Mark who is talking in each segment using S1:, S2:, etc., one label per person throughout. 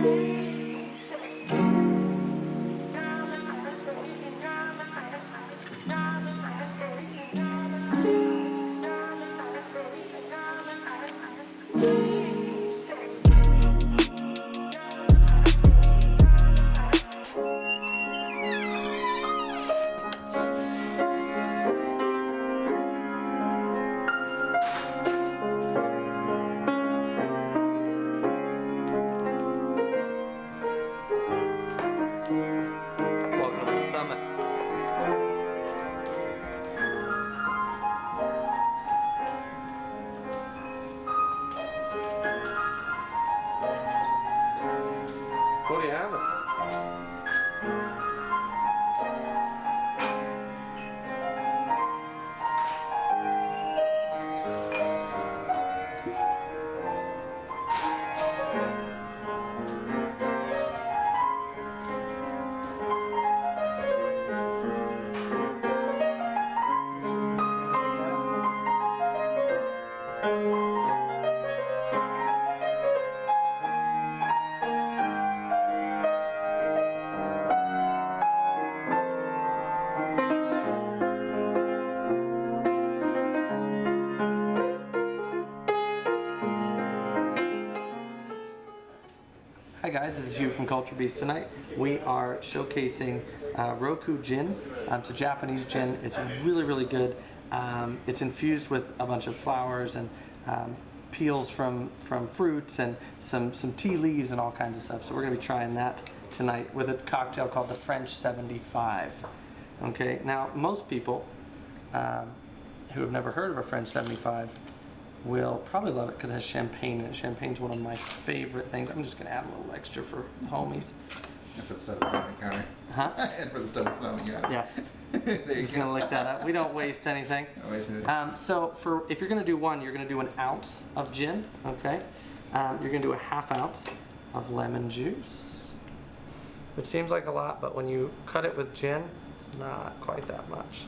S1: Welcome to the Summit. What do you have? Hi guys, this is Hugh from Culture Beast. Tonight we are showcasing Roku Gin. It's a Japanese gin. It's really, really good. It's infused with a bunch of flowers and peels from fruits and some tea leaves and all kinds of stuff. So we're going to be trying that tonight with a cocktail called the French 75. Okay, now most people who have never heard of a French 75 will probably love it because it has champagne in it. Champagne's one of my favorite things. I'm just going to add a little extra for the homies.
S2: And for the stuff that's on the counter.
S1: Huh?
S2: And for the stuff that's not on the counter.
S1: Yeah. Just going to lick that up. We don't waste anything.
S2: Don't waste anything.
S1: So if you're going to do one, you're going to do an ounce of gin, okay? You're going to do a ½ ounce of lemon juice, which seems like a lot, but when you cut it with gin, it's not quite that much.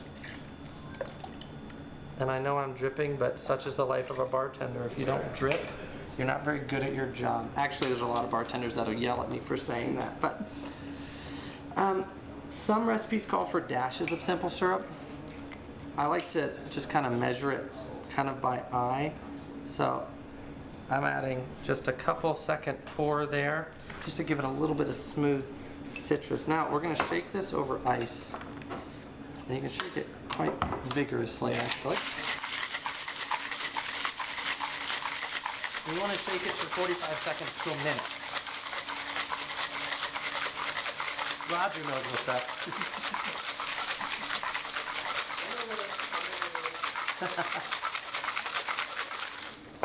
S1: And I know I'm dripping, but such is the life of a bartender. If you don't drip, you're not very good at your job. Actually, there's a lot of bartenders that'll yell at me for saying that. But some recipes call for dashes of simple syrup. I like to just kind of measure it kind of by eye. So I'm adding just a couple second pour there, just to give it a little bit of smooth citrus. Now we're going to shake this over ice. And you can shake it quite vigorously, actually. You want to shake it for 45 seconds to a minute. Roger knows what's up.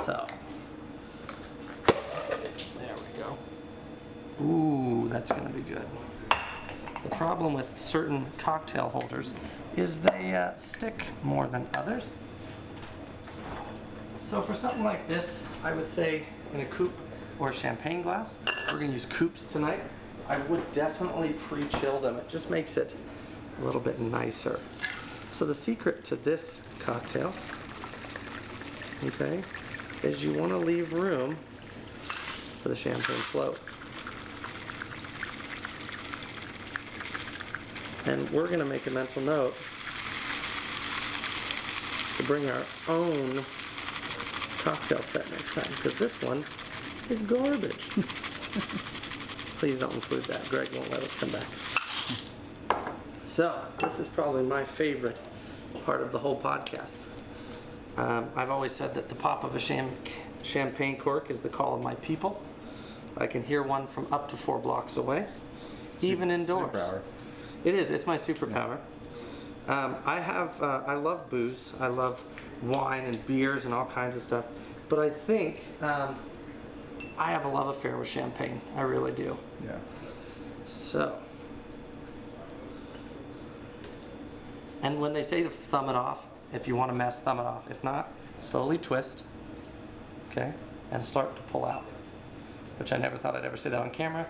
S1: So, there we go. Ooh, that's going to be good. The problem with certain cocktail holders is they stick more than others. So for something like this, I would say in a coupe or a champagne glass. We're going to use coupes tonight. I would definitely pre-chill them. It just makes it a little bit nicer. So the secret to this cocktail, okay, is you want to leave room for the champagne float. And we're going to make a mental note to bring our own cocktail set next time, because this one is garbage. Please don't include that. Greg won't let us come back. So, this is probably my favorite part of the whole podcast. I've always said that the pop of a champagne cork is the call of my people. I can hear one from up to 4 blocks away, even indoors.
S2: Superpower.
S1: It is. It's my superpower. I love booze. I love wine and beers and all kinds of stuff. But I think I have a love affair with champagne. I really do.
S2: Yeah.
S1: So, and when they say to thumb it off, if you want to mess, thumb it off. If not, slowly twist, okay, and start to pull out. Which I never thought I'd ever say that on camera.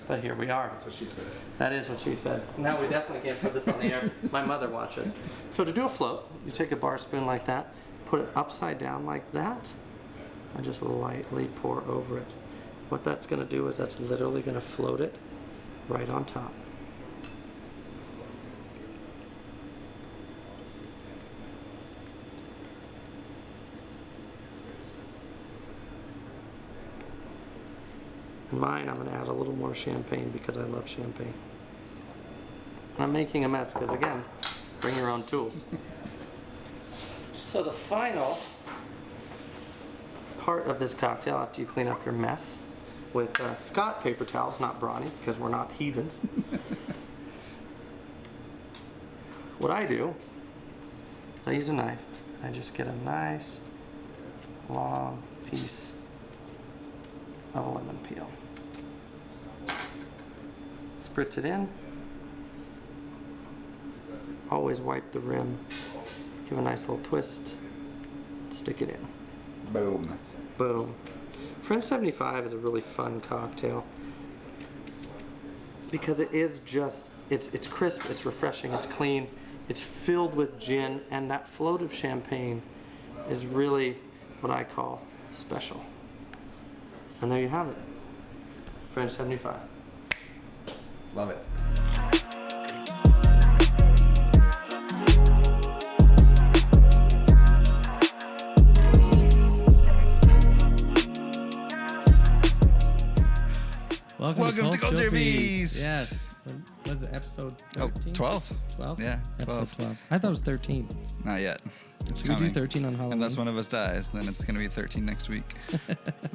S1: But here we are.
S2: That's what she said.
S1: That is what she said. Now we definitely can't put this on the air. My mother watches. So to do a float, you take a bar spoon like that, put it upside down like that, and just lightly pour over it. what that's going to do is that's literally going to float it right on top. In mine, I'm going to add a little more champagne because I love champagne. And I'm making a mess because, again, bring your own tools. So the final part of this cocktail, after you clean up your mess with Scott paper towels, not brawny, because we're not heathens. What I do is I use a knife. I just get a nice long piece of a lemon peel. Spritz it in. Always wipe the rim. Give a nice little twist. Stick it in.
S2: Boom.
S1: Boom. French 75 is a really fun cocktail because it is just, it's crisp, it's refreshing, it's clean, it's filled with gin, and that float of champagne is really what I call special. And there you have it. French 75.
S2: Love it.
S3: Welcome to Culture Beast.
S4: Yes. Was it episode 13?
S3: 12.
S4: 12?
S3: Yeah,
S4: Episode 12. I thought it was 13.
S3: Not yet. It's
S4: Should we do
S3: coming.
S4: 13 on Halloween?
S3: Unless one of us dies, then it's going to be 13 next week.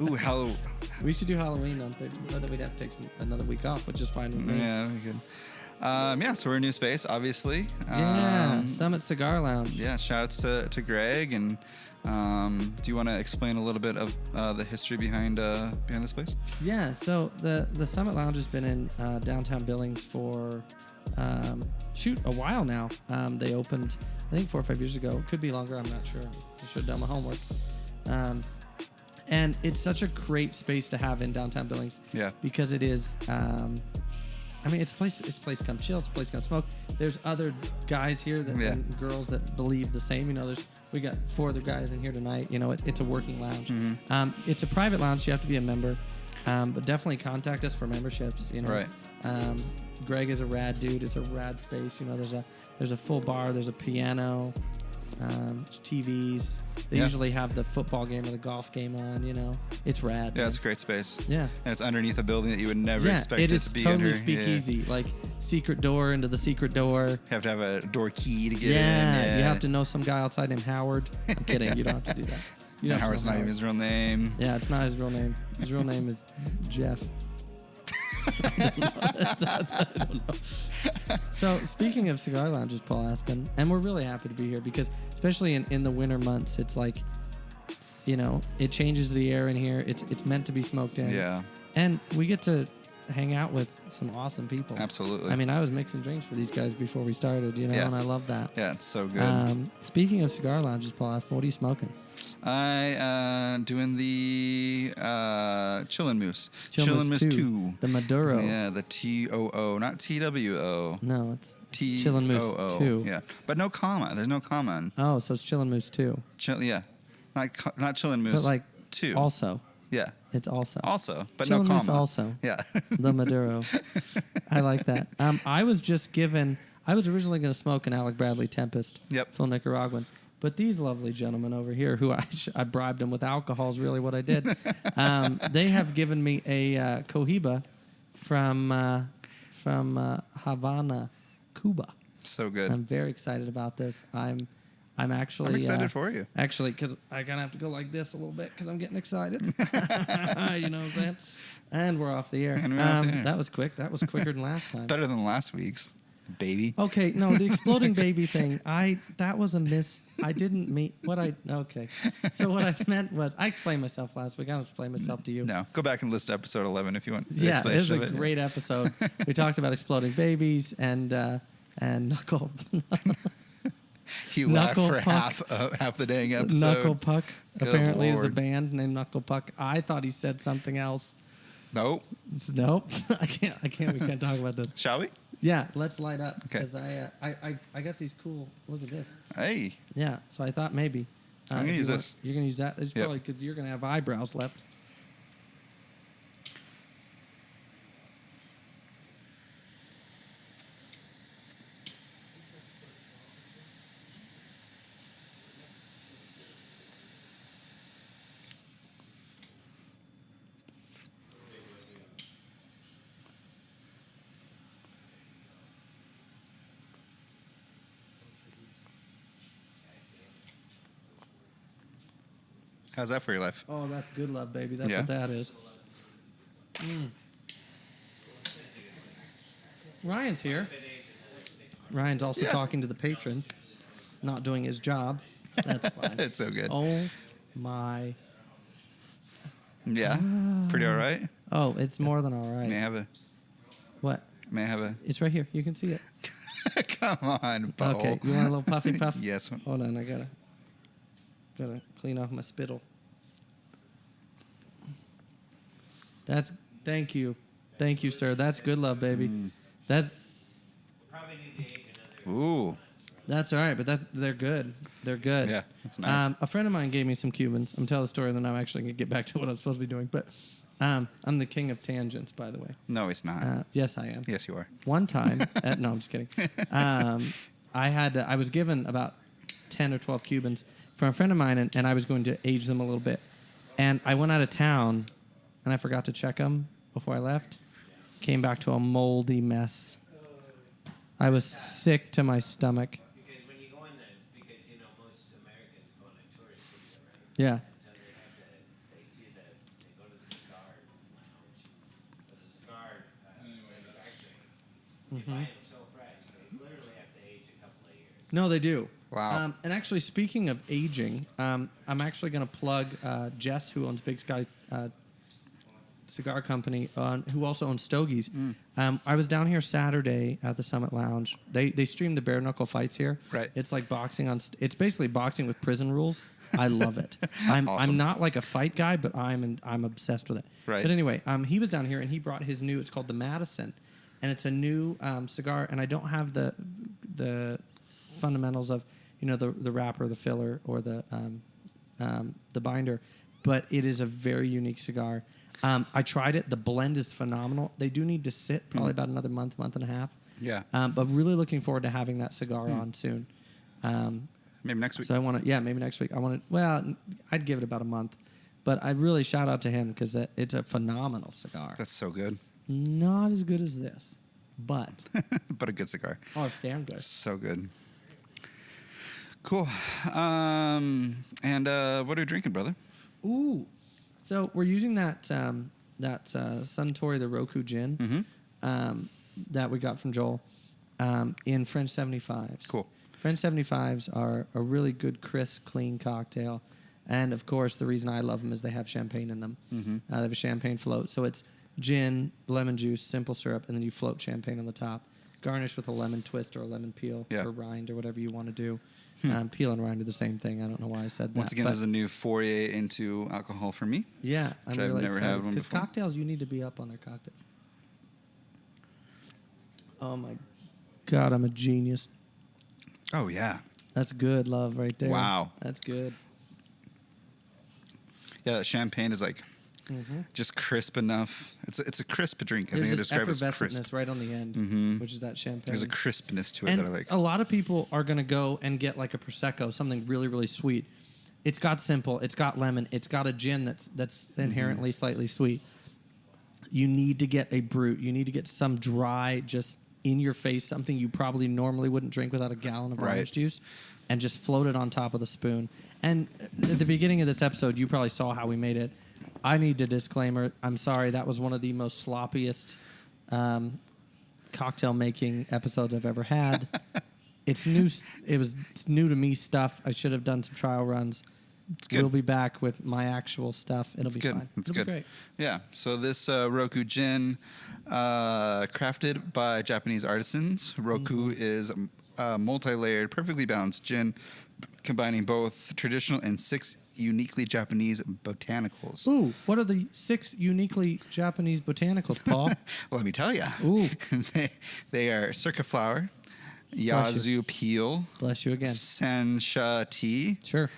S3: Ooh, Halloween.
S4: We should do Halloween on 13, but then we'd have to take another week off, which is fine with me.
S3: Yeah, we could. Yeah, so we're in a new space, obviously.
S4: Yeah, Summit Cigar Lounge.
S3: Yeah, shout outs to Greg. And do you want to explain a little bit of the history behind this place?
S4: Yeah, so the Summit Lounge has been in downtown Billings for a while now. They opened, I think, 4 or 5 years ago. Could be longer, I'm not sure. I should have done my homework. And it's such a great space to have in downtown Billings.
S3: Yeah.
S4: Because it is, it's a place to come chill. It's a place to come smoke. There's other guys here and girls that believe the same. We got 4 other guys in here tonight. It's a working lounge. Mm-hmm. It's a private lounge, so you have to be a member. But definitely contact us for memberships.
S3: Right.
S4: Greg is a rad dude. It's a rad space. There's a full bar. There's a piano. There's TVs. They usually have the football game or the golf game on. It's rad.
S3: Yeah, it's a great space.
S4: Yeah.
S3: And it's underneath a building that you would never expect it to be.
S4: It is totally
S3: under.
S4: speakeasy. Yeah. Like secret door into the secret door.
S3: You have to have a door key to get in.
S4: Yeah. You have to know some guy outside named Howard. I'm kidding. You don't have to do that.
S3: And Howard's not even his real name.
S4: Yeah, it's not his real name. His real name is Jeff. I don't know. So speaking of cigar lounges, Paul Aspen, and we're really happy to be here because especially in the winter months, it's like, it changes the air in here. It's meant to be smoked in.
S3: Yeah.
S4: And we get to hang out with some awesome people.
S3: Absolutely.
S4: I was mixing drinks for these guys before we started, and I love that.
S3: Yeah, it's so good.
S4: Speaking of cigar lounges, Paul Aspen, what are you smoking?
S3: I doing the Chillin' Moose.
S4: Chillin' Moose 2. The Maduro.
S3: Yeah, the TOO, not TWO.
S4: No, it's Chillin' Moose 2.
S3: Yeah, but no comma. There's no comma.
S4: Oh, so it's Chillin' Moose 2.
S3: Yeah, not Chillin' Moose.
S4: But like
S3: 2.
S4: Also.
S3: Yeah.
S4: It's also.
S3: Also, but
S4: Chillin'
S3: no comma.
S4: Moose also.
S3: Yeah.
S4: The Maduro. I like that. I was originally going to smoke an Alec Bradley Tempest.
S3: Yep.
S4: Full Nicaraguan. But these lovely gentlemen over here, who I bribed them with alcohol, is really what I did. They have given me a Cohiba from Havana, Cuba.
S3: So good.
S4: I'm very excited about this. I'm
S3: excited for you.
S4: Actually, because I kind of have to go like this a little bit because I'm getting excited. You know what I'm saying? And we're off the air. That was quick. That was quicker than last time.
S3: Better than last week's. Baby.
S4: Okay, no, the exploding baby thing. That was a miss. I didn't mean okay. So what I meant was I explained myself last week. I don't explain myself to you.
S3: No, go back and listen to episode 11 if you want.
S4: Yeah, it was a great episode. We talked about exploding babies and Knuckle.
S3: He laughed
S4: Knuckle
S3: for
S4: Puck.
S3: half the dang episode.
S4: Knuckle Puck
S3: Good
S4: apparently is a
S3: Lord.
S4: band named Knuckle Puck. I thought he said something else.
S3: Nope.
S4: Nope. I can't. We can't talk about this.
S3: Shall we?
S4: Yeah, let's light up
S3: Okay.
S4: because I got these cool. Look at this.
S3: Hey.
S4: Yeah, so I thought maybe.
S3: I'm gonna use this.
S4: You're gonna use that. It's
S3: Yep.
S4: probably because you're gonna have eyebrows left.
S3: How's that for your life?
S4: Oh, that's good love, baby. That's
S3: Yeah.
S4: what that is. Ryan's here. Ryan's also talking to the patrons, not doing his job. That's fine.
S3: It's so good.
S4: Oh my.
S3: Yeah, pretty all right.
S4: Oh, it's more than all right.
S3: May I have a?
S4: What?
S3: May I have a?
S4: It's right here. You can see it.
S3: Come on, Bo.
S4: Okay. You want a little puffy puff?
S3: Yes.
S4: Hold on. I gotta clean off my spittle. Thank you, sir. That's good love, baby. That's
S3: Ooh.
S4: all right, but they're good. They're good.
S3: Yeah, that's nice.
S4: A friend of mine gave me some Cubans. I'm telling the story, and then I'm actually gonna get back to what I'm supposed to be doing. But I'm the king of tangents, by the way.
S3: No, he's not.
S4: Yes, I am.
S3: Yes, you are.
S4: One time, no, I'm just kidding. I was given about 10 or 12 Cubans from a friend of mine, and I was going to age them a little bit. And I went out of town, and I forgot to check them before I left. Came back to a moldy mess. I was sick to my stomach.
S5: Because when you go in there, it's because, most Americans go on a tourist visa, right?
S4: Yeah.
S5: And so they go to the cigar lounge. But the cigar manufacturing, they buy them so fresh, they literally have to age a couple of years.
S4: No, they do.
S3: Wow.
S4: And actually, speaking of aging, I'm actually going to plug Jess, who owns Big Sky Cigar Company, who also owns Stogies. I was down here Saturday at the Summit Lounge. They stream the bare knuckle fights here.
S3: Right.
S4: It's like boxing it's basically boxing with prison rules. I love it. I'm not like a fight guy, but I'm obsessed with it.
S3: Right.
S4: But anyway, he was down here and he brought his new. It's called the Madison, and it's a new cigar. And I don't have the fundamentals of the wrapper, the filler, or the binder, but it is a very unique cigar. I tried it. The blend is phenomenal. They do need to sit probably about another month and a half.
S3: Yeah.
S4: But really looking forward to having that cigar on soon.
S3: Maybe next week.
S4: So I want to, maybe next week. I'd give it about a month. But I'd really shout out to him because it's a phenomenal cigar.
S3: That's so good.
S4: Not as good as this, but.
S3: But a good cigar.
S4: Oh, it's damn good.
S3: So good. Cool. And what are you drinking, brother?
S4: Ooh. So we're using that Suntory, the Roku Gin, that we got from Joel, in French 75s.
S3: Cool.
S4: French 75s are a really good, crisp, clean cocktail. And, of course, the reason I love them is they have champagne in them. They have a champagne float. So it's gin, lemon juice, simple syrup, and then you float champagne on the top. Garnish with a lemon twist or a lemon peel or rind or whatever you want to do. Peel and rind are the same thing. I don't know why I said that.
S3: Once again, this is a new foray into alcohol for me.
S4: Yeah, I'm
S3: I've
S4: really
S3: never had
S4: excited.
S3: one
S4: Because
S3: before.
S4: cocktails, you need to be up on their cocktail. Oh, my God, I'm a genius.
S3: Oh, yeah.
S4: That's good love right there.
S3: Wow.
S4: That's good.
S3: Yeah, that champagne is like just crisp enough. It's a crisp drink. I think I
S4: There's this
S3: describe it as
S4: effervescentness
S3: crisp.
S4: right on the end, which is that champagne.
S3: There's a crispness to it
S4: And
S3: that I like.
S4: a lot of people are going to go and get like a Prosecco, something really, really sweet. It's got simple. It's got lemon. It's got a gin that's inherently slightly sweet. You need to get a brute. You need to get some dry, just in your face, something you probably normally wouldn't drink without a gallon of orange juice, and just float it on top of the spoon. And at the beginning of this episode, you probably saw how we made it. I need a disclaimer. I'm sorry. That was one of the most sloppiest cocktail making episodes I've ever had. It's new. It's new to me stuff. I should have done some trial runs.
S3: Good.
S4: We'll be back with my actual stuff. It'll be
S3: good.
S4: fine.
S3: It's
S4: It'll
S3: good.
S4: be great.
S3: Yeah. So this Roku Gin, crafted by Japanese artisans. Roku is a multi-layered, perfectly balanced gin, combining both traditional and 6 uniquely Japanese botanicals.
S4: Ooh, what are the 6 uniquely Japanese botanicals, Paul?
S3: Well, let me tell you.
S4: Ooh.
S3: they are circa flower,
S4: Bless
S3: Yazoo peel,
S4: Bless you again.
S3: Sansha tea,
S4: Sure.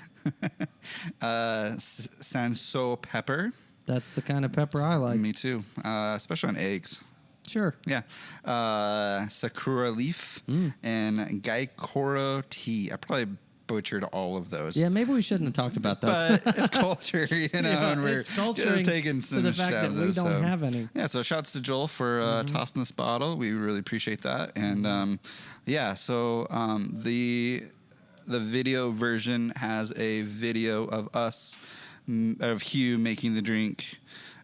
S3: Sanso pepper.
S4: That's the kind of pepper I like.
S3: Me too, especially on eggs.
S4: Sure.
S3: Yeah. Sakura leaf and Gaikoro tea. I probably butchered all of those.
S4: Yeah, maybe we shouldn't have talked about those.
S3: But it's culture, and we're
S4: it's culturing
S3: just taking
S4: to
S3: some
S4: the fact that
S3: stabs
S4: we
S3: at it,
S4: don't have any.
S3: Yeah, so shouts to Joel for tossing this bottle. We really appreciate that. And the video version has a video of us of Hugh making the drink,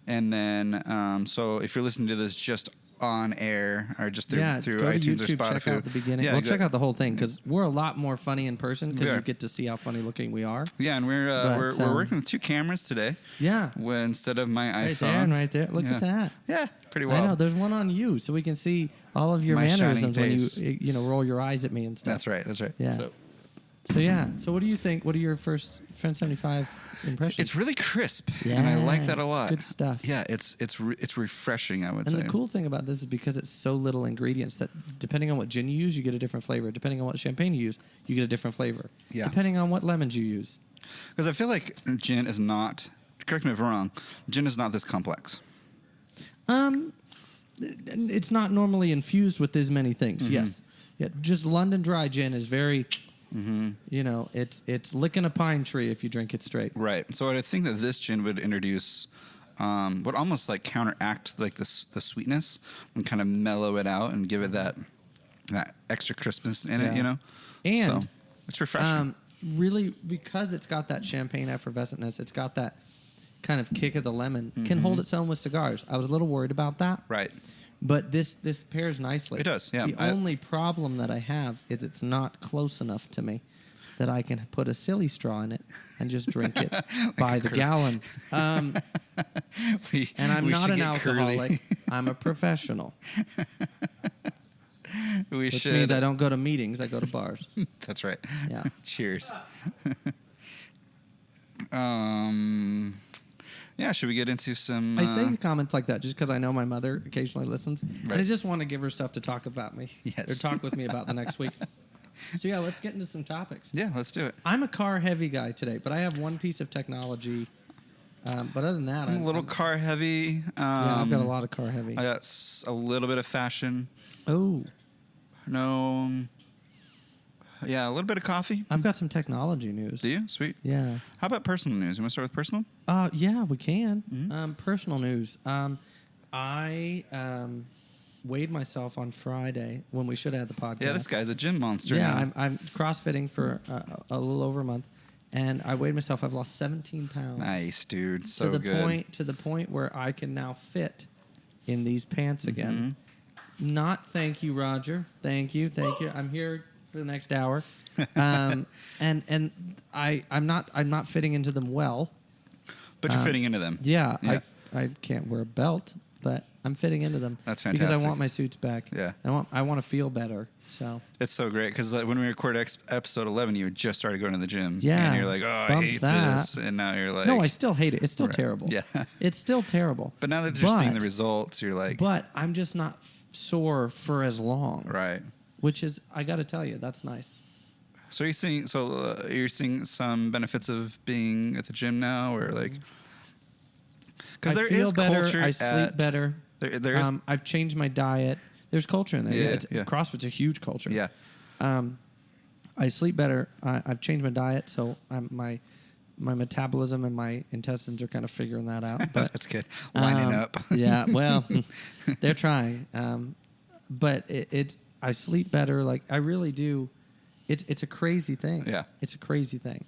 S3: and then so if you're listening to this just on air or just through
S4: go
S3: iTunes
S4: to YouTube,
S3: or Spotify,
S4: check out the beginning.
S3: Yeah,
S4: well, check out the whole thing because we're a lot more funny in person
S3: We
S4: because
S3: are.
S4: you get to see how funny looking we are.
S3: Yeah, and we're working with 2 cameras today.
S4: Yeah.
S3: Instead of my
S4: Right
S3: iPhone.
S4: there and right there. Look at that.
S3: Yeah, pretty well.
S4: I know. There's one on you, so we can see all of your
S3: My shining
S4: mannerisms when
S3: face.
S4: you roll your eyes at me and stuff.
S3: That's right.
S4: Yeah. So yeah. So what do you think? What are your first Friend 75 impressions?
S3: It's really crisp, and I like that a
S4: it's
S3: lot.
S4: good stuff.
S3: Yeah, it's refreshing, I would
S4: And
S3: say.
S4: the cool thing about this is because it's so little ingredients that depending on what gin you use, you get a different flavor. Depending on what champagne you use, you get a different flavor.
S3: Yeah.
S4: Depending on what lemons you use.
S3: Because I feel like gin is not, correct me if I'm wrong, gin is not this complex.
S4: It's not normally infused with as many things.
S3: Mm-hmm.
S4: Yes. Yeah. Just London dry gin is very,
S3: Mm-hmm.
S4: it's licking a pine tree if you drink it straight.
S3: Right. So I think that this gin would introduce, would almost like counteract like the sweetness and kind of mellow it out and give it that extra crispness in it,
S4: Yeah.
S3: so
S4: And
S3: it's refreshing.
S4: really, because it's got that champagne effervescentness, it's got that kind of kick of the lemon,
S3: Mm-hmm.
S4: can hold its own with cigars. I was a little worried about that.
S3: Right.
S4: But this pairs nicely.
S3: It does, yeah.
S4: The only problem that I have is it's not close enough to me that I can put a silly straw in it and just drink it by the gallon. And I'm not an alcoholic. I'm a professional, which means I don't go to meetings. I go to bars.
S3: That's right.
S4: Yeah.
S3: Cheers. Yeah, should we get into some...
S4: I say comments like that just because I know my mother occasionally listens.
S3: Right.
S4: And I just want to give her stuff to talk about me.
S3: Yes.
S4: Or talk with me about the next week. So, yeah, let's get into some topics.
S3: Yeah, let's do it.
S4: I'm a car-heavy guy today, but I have one piece of technology. But other than that,
S3: I'm a little car heavy.
S4: Yeah, I've got a lot of car-heavy.
S3: I got a little bit of fashion.
S4: Oh,
S3: No... Yeah, a little bit of coffee.
S4: I've got some technology news.
S3: Do you? Sweet.
S4: Yeah.
S3: How about personal news? You want to start with personal?
S4: Yeah, we can.
S3: Mm-hmm.
S4: Personal news. I weighed myself on Friday when we should have had the podcast.
S3: Yeah, this guy's a gym monster.
S4: Yeah,
S3: now.
S4: I'm CrossFitting for a little over a month, and I weighed myself. I've lost 17 pounds.
S3: Nice, dude. So
S4: to the
S3: good.
S4: to the point where I can now fit in these pants again.
S3: Mm-hmm.
S4: Not thank you, Roger. Thank you. I'm here for the next hour, and I'm not fitting into them well.
S3: But you're fitting into them.
S4: Yeah,
S3: Yeah.
S4: I can't wear a belt, but I'm fitting into them.
S3: That's
S4: because
S3: fantastic.
S4: I want my suits back.
S3: Yeah.
S4: I want to feel better. So
S3: It's so great because when we recorded episode 11, you had just started going to the gym.
S4: Yeah,
S3: And you're like, oh, I
S4: bumped
S3: hate
S4: that.
S3: this. And now you're like...
S4: no, I still hate it. It's still
S3: Right.
S4: terrible.
S3: Yeah.
S4: It's still terrible.
S3: But now that you're seeing the results, you're like...
S4: But I'm just not sore for as long.
S3: Right.
S4: Which is, I got to tell you, that's nice.
S3: So you're seeing some benefits of being at the gym now, or like... Because
S4: I
S3: there
S4: feel
S3: is
S4: better.
S3: culture
S4: I sleep better.
S3: There is...
S4: I've changed my diet. There's culture in there.
S3: Yeah,
S4: It's,
S3: yeah.
S4: CrossFit's a huge culture.
S3: yeah.
S4: I sleep better. I've changed my diet, so my metabolism and my intestines are kind of figuring that out. But
S3: That's good. Lining up.
S4: Yeah, well, they're trying. But I sleep better. Like I really do. It's a crazy thing.
S3: Yeah.
S4: It's a crazy thing.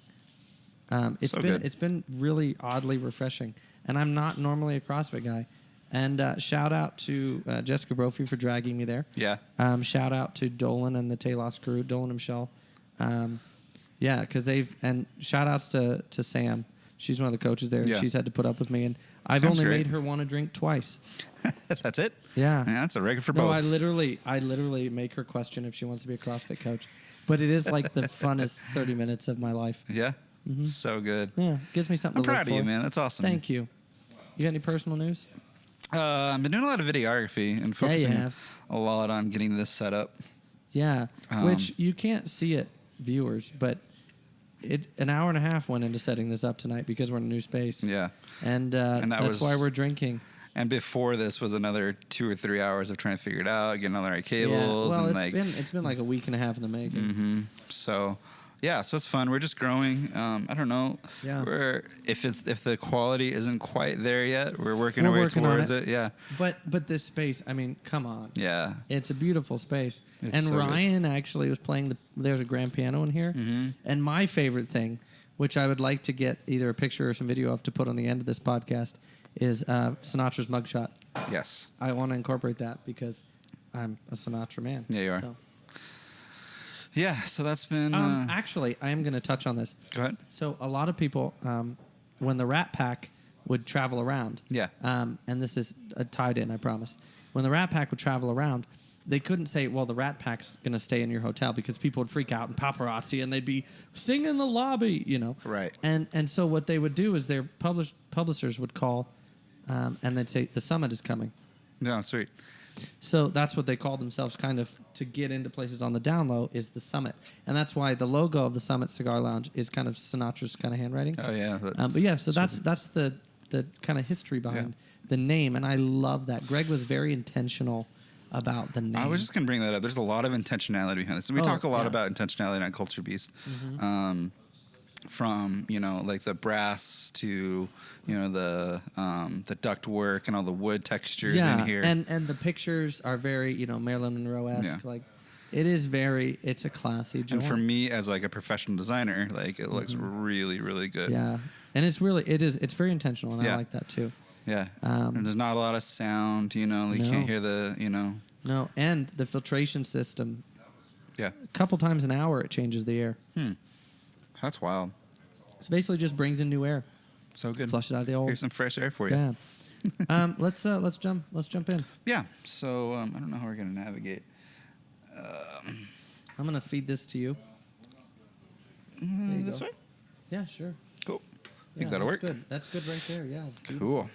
S3: So good.
S4: It's been really oddly refreshing, and I'm not normally a CrossFit guy. And shout out to Jessica Brophy for dragging me there.
S3: Yeah.
S4: Shout out to Dolan and the Talos crew, Dolan and Michelle. Yeah, because and shout outs to Sam. She's one of the coaches there, and
S3: Yeah.
S4: she's had to put up with me. And I've
S3: Sounds
S4: only
S3: great.
S4: made her want to drink twice.
S3: That's it?
S4: Yeah.
S3: Yeah, that's a record for
S4: No,
S3: both.
S4: I literally make her question if she wants to be a CrossFit coach. But it is like the funnest 30 minutes of my life.
S3: Yeah? So good.
S4: Yeah, gives me something
S3: I'm
S4: to live
S3: proud of you,
S4: for.
S3: man. That's awesome.
S4: Thank you. You got any personal news?
S3: I've been doing a lot of videography and
S4: Yeah, you
S3: focusing
S4: have.
S3: a lot on getting this set up.
S4: Yeah,
S3: Um,
S4: which you can't see it, viewers, but an hour and a half went into setting this up tonight because we're in a new space.
S3: Yeah.
S4: And
S3: that
S4: that's
S3: was-
S4: why we're drinking.
S3: And before this was another 2 or 3 hours of trying to figure it out, getting all the right
S4: Yeah,
S3: cables,
S4: well,
S3: and
S4: it's been like a week and a half in the making.
S3: so it's fun. We're just growing. I don't know.
S4: Yeah.
S3: If the quality isn't quite there yet, we're working our
S4: We're
S3: way
S4: working on
S3: towards
S4: it.
S3: it. Yeah.
S4: But this space, I mean, come on.
S3: Yeah.
S4: It's a beautiful space.
S3: It's
S4: and
S3: so good.
S4: Ryan actually was playing there's a grand piano in here.
S3: Mm-hmm.
S4: And my favorite thing which I would like to get either a picture or some video of to put on the end of this podcast, is Sinatra's mugshot.
S3: Yes.
S4: I want to incorporate that because I'm a Sinatra man.
S3: Yeah, you are.
S4: So.
S3: Yeah, so that's been...
S4: Actually, I am going to touch on this.
S3: Go ahead.
S4: So a lot of people, when the Rat Pack would travel around,
S3: Yeah.
S4: and this is tied in, I promise. When the Rat Pack would travel around, they couldn't say, well, the Rat Pack's going to stay in your hotel because people would freak out and paparazzi and they'd be singing in the lobby, you know.
S3: Right.
S4: And so what they would do is their publishers would call and they'd say, the Summit is coming.
S3: No, sweet.
S4: So that's what they call themselves, kind of, to get into places on the down low, is the Summit. And that's why the logo of the Summit Cigar Lounge is kind of Sinatra's kind of handwriting.
S3: Oh, yeah.
S4: But yeah, so that's the kind of history behind the name, and I love that. Greg was very intentional about the name.
S3: I was just going to bring that up. There's a lot of intentionality behind this. We talk a lot about intentionality on Culture Beast. From, you know, like the brass to, you know, the duct work and all the wood textures in here.
S4: and the pictures are very, you know, Marilyn Monroe-esque.
S3: Yeah.
S4: Like, it's a classy joint.
S3: And for me, as like a professional designer, like it looks really, really good.
S4: Yeah. And it's very intentional, and I like that too.
S3: Yeah. And there's not a lot of sound, you know, like you can't hear the, you know.
S4: No, and the filtration system,
S3: Yeah.
S4: a couple times an hour it changes the air.
S3: That's wild.
S4: It basically just brings in new air.
S3: So good.
S4: Flushes out the old.
S3: Here's some fresh air for you.
S4: Yeah. Let's jump in.
S3: Yeah. So I don't know how we're gonna navigate.
S4: I'm gonna feed this to you. There you
S3: This
S4: go.
S3: way.
S4: Yeah, sure.
S3: Cool.
S4: Yeah,
S3: Think that'll work.
S4: Good. That's good right there. Yeah. It's beautiful.
S3: Cool.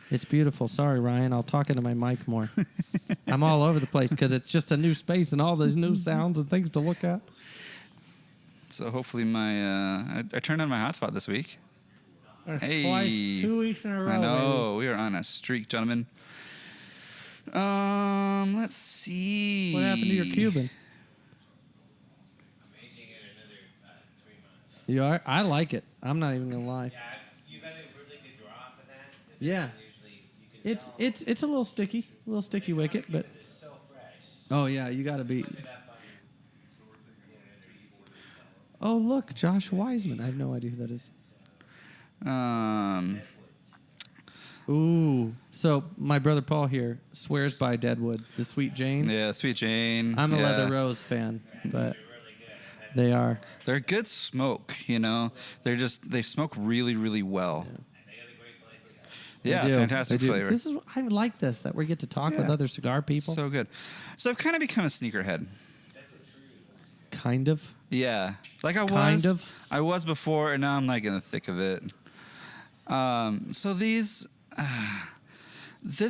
S4: It's beautiful. Sorry, Ryan. I'll talk into my mic more. I'm all over the place because it's just a new space and all these new sounds and things to look at.
S3: So hopefully I turned on my hotspot this week. Hey.
S4: Twice, 2 weeks in a row.
S3: I know. We are on a streak, gentlemen. Let's see.
S4: What happened to your Cuban?
S5: I'm aging it another 3 months.
S4: You are? I like it. I'm not even gonna lie.
S5: Yeah, you got a really good draw for that.
S4: Yeah.
S5: Usually you can
S4: It's a little sticky wicket, but
S5: it's so fresh.
S4: oh yeah, you got to be.
S5: Put it up on
S4: Oh look, Josh Wiseman. I have no idea who that is. Ooh. So my brother Paul here swears by Deadwood, the Sweet Jane.
S3: Yeah, Sweet Jane.
S4: I'm a
S3: yeah.
S4: Leather Rose fan, but they are.
S3: They're good smoke, you know. They smoke really, really well. Yeah,
S4: They do.
S3: fantastic
S4: They do.
S3: flavor.
S4: This is I like this that we get to talk with
S3: Yeah.
S4: other cigar people.
S3: So good. So I've kind of become a sneakerhead.
S4: Kind of.
S3: Yeah, like I was.
S4: Kind of.
S3: I was before, and now I'm like in the thick of it. So this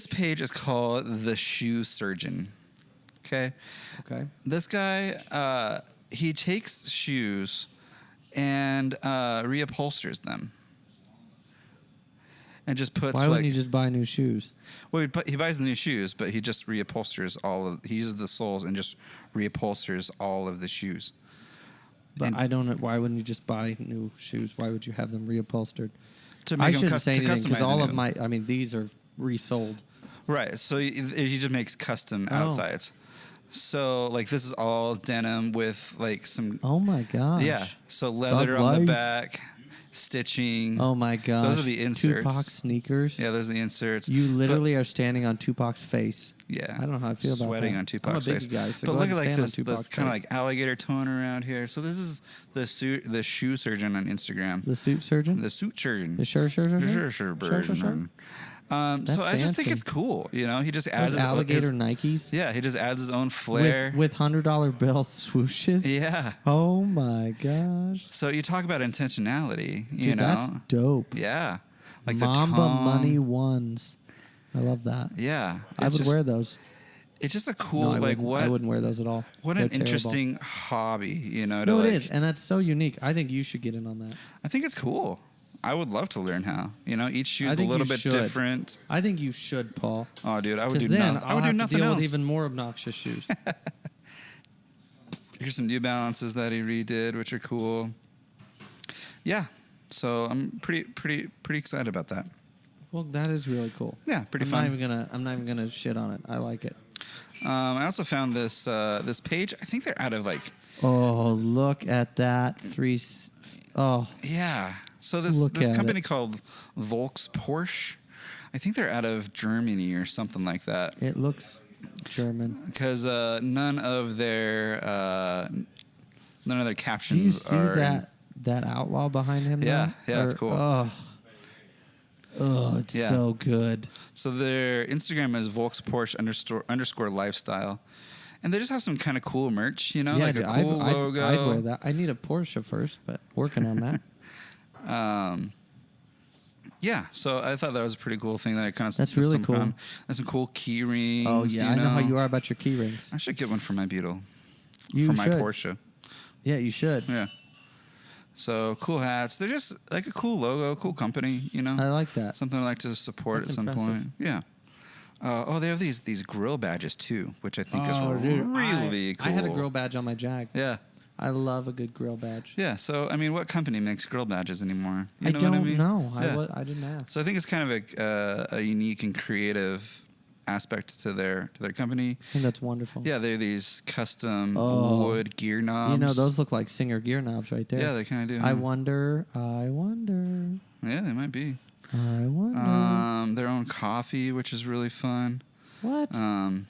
S3: page is called the Shoe Surgeon. Okay.
S4: Okay.
S3: This guy, he takes shoes and reupholsters them, and just puts.
S4: Why
S3: like,
S4: wouldn't you just buy new shoes?
S3: Well, he buys the new shoes, but he just reupholsters he uses the soles and just reupholsters all of the shoes.
S4: But
S3: And-
S4: I don't know. Why wouldn't you just buy new shoes? Why would you have them reupholstered?
S3: To
S4: I
S3: make them
S4: shouldn't say
S3: to
S4: anything because
S3: customize
S4: all
S3: them.
S4: of my. I mean, these are resold.
S3: Right, so he just makes custom outsides. So like this is all denim with like some
S4: Oh my gosh.
S3: yeah, so leather
S4: Thug
S3: on the
S4: life.
S3: back, stitching.
S4: Oh my gosh.
S3: Those are the inserts.
S4: Tupac sneakers.
S3: Yeah, those are the inserts.
S4: You literally are standing on Tupac's face.
S3: Yeah,
S4: I don't know how I feel about
S3: sweating
S4: that.
S3: on Tupac's
S4: I'm a
S3: face.
S4: big guy, so
S3: but
S4: go
S3: look
S4: ahead
S3: at
S4: and
S3: like
S4: stand on
S3: this
S4: Tupac's
S3: kind of
S4: face.
S3: like alligator tone around here. So this is the shoe surgeon on Instagram.
S4: The suit surgeon.
S3: The suit surgeon.
S4: The sure. That's
S3: So I just think
S4: fancy.
S3: it's cool. You know, he just adds
S4: Those alligator Nikes
S3: yeah, he just adds his own flair.
S4: with $100 bill swooshes.
S3: Yeah.
S4: Oh my gosh.
S3: So you talk about intentionality. You
S4: Dude,
S3: know,
S4: that's dope.
S3: yeah, like
S4: Mamba
S3: the tongue.
S4: Money ones. I love that.
S3: Yeah,
S4: I
S3: it's
S4: would
S3: just-
S4: wear those.
S3: It's just a cool
S4: No, I
S3: like
S4: wouldn't.
S3: what
S4: I wouldn't wear those at all.
S3: what
S4: They're
S3: an
S4: terrible.
S3: interesting hobby. You know, to
S4: No,
S3: like,
S4: it is, and that's so unique. I think you should get in on that.
S3: I think it's cool. I would love to learn how. You know, each shoe
S4: I
S3: is a
S4: think
S3: little
S4: you
S3: bit
S4: should.
S3: different.
S4: I think you should, Paul.
S3: Oh, dude, I would
S4: Because
S3: do
S4: then
S3: nothing. I
S4: I'll
S3: would do
S4: have to
S3: nothing
S4: deal
S3: else.
S4: with even more obnoxious shoes.
S3: Here's some New Balances that he redid, which are cool. Yeah, so I'm pretty excited about that.
S4: Well, that is really cool.
S3: Yeah, pretty
S4: I'm
S3: fun.
S4: Not even gonna shit on it. I like it.
S3: I also found this this page. I think they're out of like.
S4: Oh, look at that. Oh,
S3: Yeah. So
S4: Look
S3: this
S4: at
S3: company
S4: it.
S3: called Volks Porsche. I think they're out of Germany or something like that.
S4: it looks German.
S3: Because none of their captions.
S4: Do you see
S3: are in-
S4: that outlaw behind him?
S3: Yeah,
S4: though?
S3: yeah, it's cool.
S4: Oh, it's
S3: Yeah.
S4: so good.
S3: So their Instagram is Volks Porsche underscore lifestyle, and they just have some kind of cool merch. You know,
S4: Yeah,
S3: like a
S4: dude,
S3: cool logo.
S4: I'd wear that. I need a Porsche first, but working on that.
S3: Yeah, so I thought that was a pretty cool thing that I kind of
S4: That's really cool.
S3: There's some cool key rings.
S4: Oh yeah, I know how you are about your key rings.
S3: I should get one for my Beetle.
S4: You
S3: for
S4: should.
S3: my Porsche.
S4: Yeah, you should.
S3: Yeah. So cool hats. They're just like a cool logo, cool company. You know,
S4: I like that.
S3: something I like to support
S4: That's
S3: at some
S4: impressive.
S3: point. Yeah. They have these grill badges too, which I think is
S4: dude,
S3: really cool.
S4: I had a grill badge on my Jag.
S3: Yeah.
S4: I love a good grill badge.
S3: Yeah. So I mean, what company makes grill badges anymore? You
S4: I
S3: know
S4: don't
S3: what I mean?
S4: know.
S3: Yeah.
S4: I didn't ask.
S3: So I think it's kind of a unique and creative aspect to their company.
S4: I think that's wonderful.
S3: Yeah, they're these custom
S4: Oh.
S3: wood gear knobs.
S4: You know, those look like Singer gear knobs right there.
S3: Yeah, they kind of do.
S4: I
S3: huh?
S4: wonder.
S3: Yeah, they might be.
S4: I wonder.
S3: Their own coffee, which is really fun.
S4: What?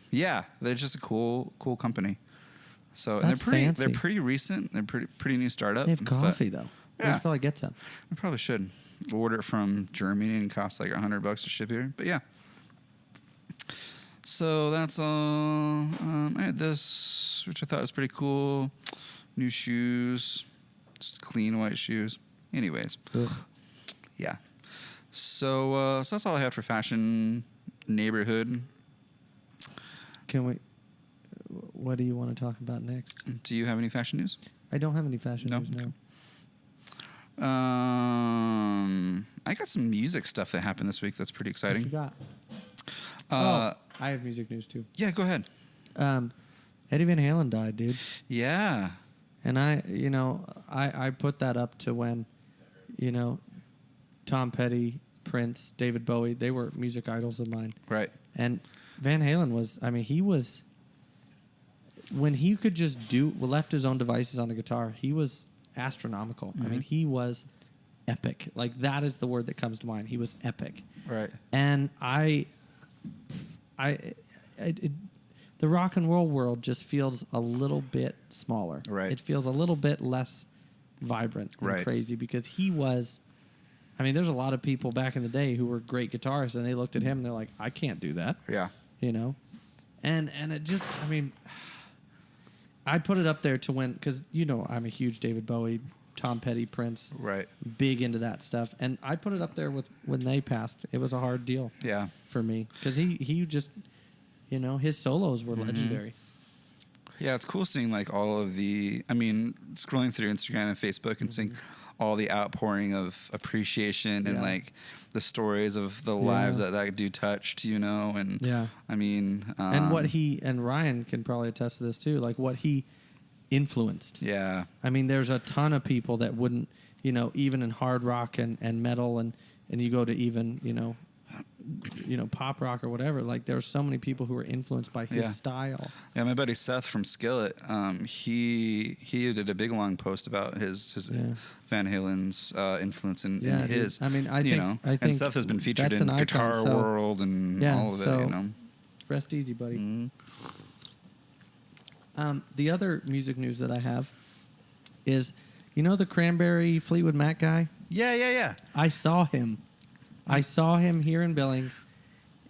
S3: Yeah, they're just a cool company. So
S4: That's
S3: they're
S4: fancy.
S3: pretty recent. They're pretty new startup.
S4: They have
S3: but
S4: coffee though.
S3: yeah.
S4: We should probably get some.
S3: We probably should order it from Germany and it costs like $100 to ship here. But yeah. So that's all. I had this, which I thought was pretty cool. New shoes, just clean white shoes. Anyways,
S4: Ugh.
S3: yeah. So that's all I had for fashion neighborhood.
S4: Can we? What do you want to talk about next?
S3: Do you have any fashion news?
S4: I don't have any fashion
S3: No?
S4: news. No.
S3: I got some music stuff that happened this week that's pretty
S4: I
S3: exciting.
S4: forgot.
S3: Uh,
S4: I have music news too.
S3: Yeah, go ahead.
S4: Eddie Van Halen died, dude.
S3: Yeah.
S4: And I put that up to when, Tom Petty, Prince, David Bowie, they were music idols of mine.
S3: Right.
S4: And Van Halen when he could just left his own devices on the guitar, he was astronomical.
S3: Mm-hmm.
S4: I mean, he was epic. Like, that is the word that comes to mind. He was epic.
S3: Right.
S4: And the rock and roll world just feels a little bit smaller.
S3: Right.
S4: It feels a little bit less vibrant and
S3: Right.
S4: crazy because he was. I mean, there's a lot of people back in the day who were great guitarists, and they looked at him and they're like, "I can't do that,"
S3: Yeah.
S4: And it just, I mean, I put it up there to when, because I'm a huge David Bowie, Tom Petty, Prince,
S3: Right.
S4: big into that stuff, and I put it up there with when they passed. It was a hard deal.
S3: Yeah.
S4: For me, because he just, his solos were
S3: Mm-hmm.
S4: legendary.
S3: Yeah, it's cool seeing like all of scrolling through Instagram and Facebook and seeing all the outpouring of appreciation and
S4: Yeah.
S3: like the stories of the lives that dude touched, and
S4: Yeah.
S3: I mean,
S4: And what and Ryan can probably attest to this too, like what he influenced.
S3: yeah,
S4: I mean, there's a ton of people that wouldn't, even in hard rock and metal and you go to even, pop rock or whatever, like there's so many people who were influenced by his
S3: Yeah.
S4: style.
S3: yeah. My buddy Seth from Skillet, he did a big long post about his
S4: Yeah.
S3: Van Halen's influence in
S4: Yeah, dude.
S3: his.
S4: I mean, I
S3: and
S4: think
S3: Seth has been featured
S4: that's
S3: in
S4: an icon,
S3: Guitar
S4: so-
S3: World and
S4: Yeah,
S3: all of
S4: so-
S3: it.
S4: Rest easy, buddy.
S3: Mm-hmm.
S4: The other music news that I have is, the Cranberry Fleetwood Mac guy?
S3: Yeah.
S4: I saw him. I saw him here in Billings.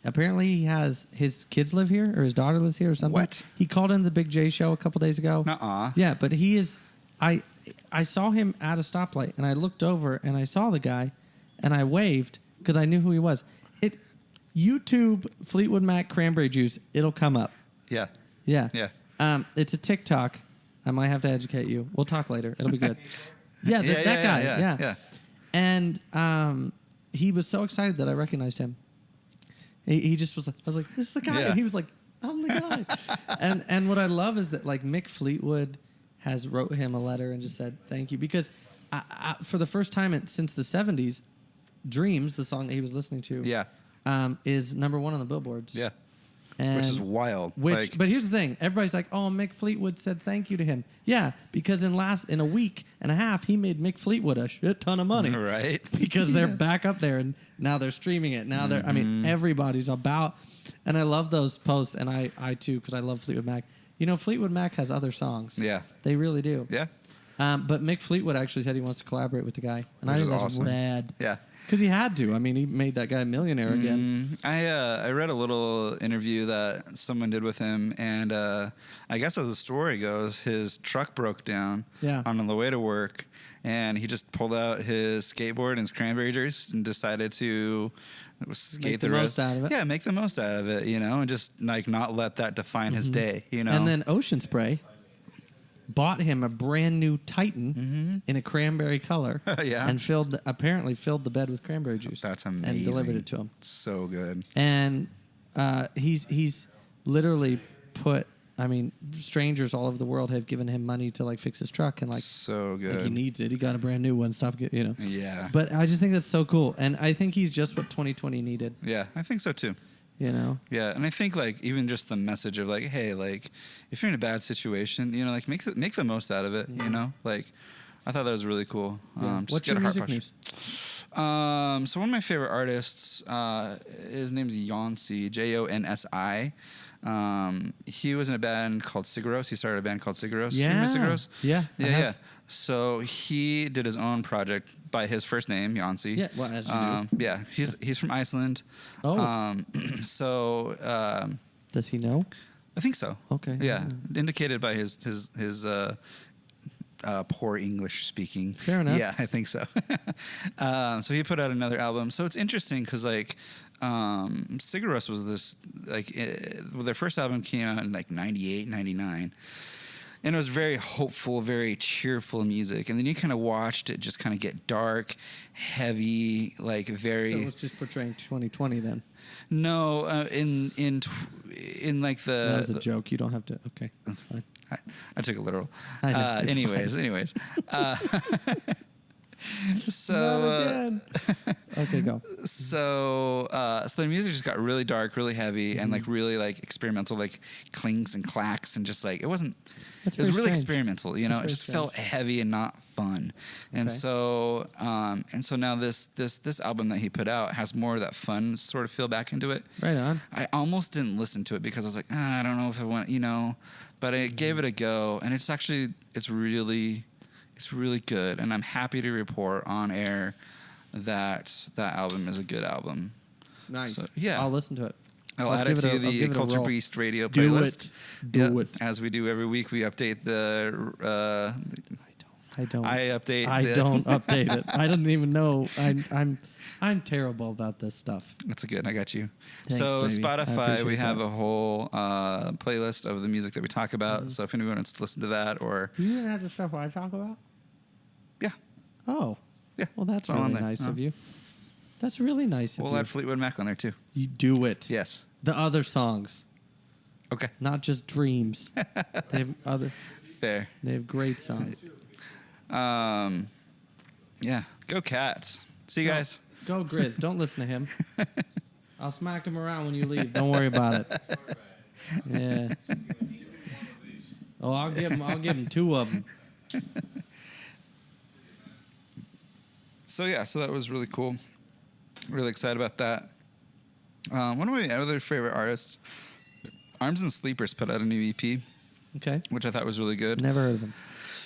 S4: Apparently, he has his kids live here, or his daughter lives here, or something.
S3: What?
S4: He called in the Big J show a couple days ago.
S3: Nuh-uh.
S4: Yeah, but he is. I saw him at a stoplight, and I looked over, and I saw the guy, and I waved because I knew who he was. YouTube Fleetwood Mac Cranberry Juice. It'll come up.
S3: Yeah.
S4: Yeah.
S3: Yeah.
S4: It's a TikTok. I might have to educate you. We'll talk later. It'll be good. Yeah,
S3: Yeah,
S4: that guy.
S3: yeah.
S4: Yeah. And he was so excited that I recognized him. He just was like, I was like, this is the guy.
S3: Yeah.
S4: And he was like, I'm the guy. and what I love is that like Mick Fleetwood has wrote him a letter and just said thank you. Because for the first time since the 70s, Dreams, the song that he was listening to,
S3: Yeah.
S4: is number one on the billboards.
S3: Yeah.
S4: And
S3: Which is wild.
S4: But here's the thing: everybody's like, "Oh, Mick Fleetwood said thank you to him." Yeah, because in a week and a half, he made Mick Fleetwood a shit ton of money,
S3: right?
S4: Because they're back up there, and now they're streaming it. Now I mean, everybody's about, and I love those posts, and I too, because I love Fleetwood Mac. You know, Fleetwood Mac has other songs.
S3: Yeah,
S4: they really do.
S3: Yeah.
S4: But Mick Fleetwood actually said he wants to collaborate with the guy, and I think that's
S3: awesome.
S4: rad.
S3: Yeah.
S4: Because he had to. I mean, he made that guy a millionaire again.
S3: I read a little interview that someone did with him, and I guess as the story goes, his truck broke down on the way to work, and he just pulled out his skateboard and his cranberry juice and decided to skate
S4: Make the most out of it.
S3: Yeah, make the most out of it, you know, and just like not let that define his day, you know.
S4: And then Ocean Spray bought him a brand new Titan in a cranberry color.
S3: Yeah.
S4: And apparently filled the bed with cranberry juice.
S3: That's amazing.
S4: And delivered it to him.
S3: So good.
S4: And he's literally put, I mean, strangers all over the world have given him money to like fix his truck, and like
S3: so good.
S4: Like he needs it. He got a brand new one.
S3: Yeah.
S4: But I just think that's so cool, and I think he's just what 2020 needed.
S3: Yeah, I think so too.
S4: You know?
S3: Yeah, and I think like even just the message of like, hey, like if you're in a bad situation, you know, like make the most out of it. You know, like I thought that was really cool.
S4: What's your music news?
S3: So one of my favorite artists, his name's Yonsi, Jonsi. He was in a band called Cigaros. He started a band called Cigaros.
S4: Yeah.
S3: Remember Cigaros?
S4: Yeah.
S3: Yeah. So he did his own project by his first name, Yonsi.
S4: Yeah, well, as you do.
S3: Yeah, he's from Iceland.
S4: Oh. Does he know?
S3: I think so.
S4: Okay.
S3: Yeah, indicated by his poor English speaking.
S4: Fair enough.
S3: Yeah, I think so. So he put out another album. So it's interesting because like Cigaros was this like their first album came out in like 98, 99. And it was very hopeful, very cheerful music. And then you kind of watched it just kind of get dark, heavy, like very.
S4: So it was just portraying 2020 then.
S3: No, in like the.
S4: That was a joke. You don't have to. Okay, that's fine.
S3: I took it literal.
S4: I know,
S3: Anyways.
S4: So okay, go.
S3: So the music just got really dark, really heavy, and like really like experimental, like clings and clacks, and just like it was really
S4: strange.
S3: Experimental, you know.
S4: That's
S3: It just
S4: very
S3: felt heavy and not fun. And so now this album that he put out has more of that fun sort of feel back into it.
S4: Right on.
S3: I almost didn't listen to it because I was like, I don't know if I want, you know, but I gave it a go, and it's really good, and I'm happy to report on air that album is a good album.
S4: Nice.
S3: So, yeah.
S4: I'll listen to it.
S3: I'll add it to the Culture Beast radio playlist.
S4: Do it.
S3: As we do every week, we update the.
S4: I don't.
S3: I update.
S4: I don't update it. I don't even know. I'm terrible about this stuff.
S3: That's good. I got you.
S4: Thanks,
S3: so
S4: baby. I
S3: Spotify,
S4: appreciate
S3: we have
S4: that.
S3: a whole playlist of the music that we talk about. So if anyone wants to listen to that, or
S4: Do you even have the stuff I talk about?
S3: yeah,
S4: Oh.
S3: yeah,
S4: Well, that's
S3: it's all on
S4: really
S3: there.
S4: nice of you. That's really nice of
S3: We'll
S4: you.
S3: add Fleetwood Mac on there too.
S4: You do it.
S3: Yes.
S4: The other songs,
S3: Okay.
S4: not just dreams. They have
S3: Fair.
S4: They have great songs.
S3: Yeah. Go Cats. See you guys.
S4: Go Grizz. Don't listen to him. I'll smack him around when you leave. Don't worry about it. Yeah. Oh, I'll give him two of them.
S3: So yeah, so that was really cool. Really excited about that. One of my other favorite artists, Arms and Sleepers, put out a new EP,
S4: Okay.
S3: which I thought was really good.
S4: Never heard of him.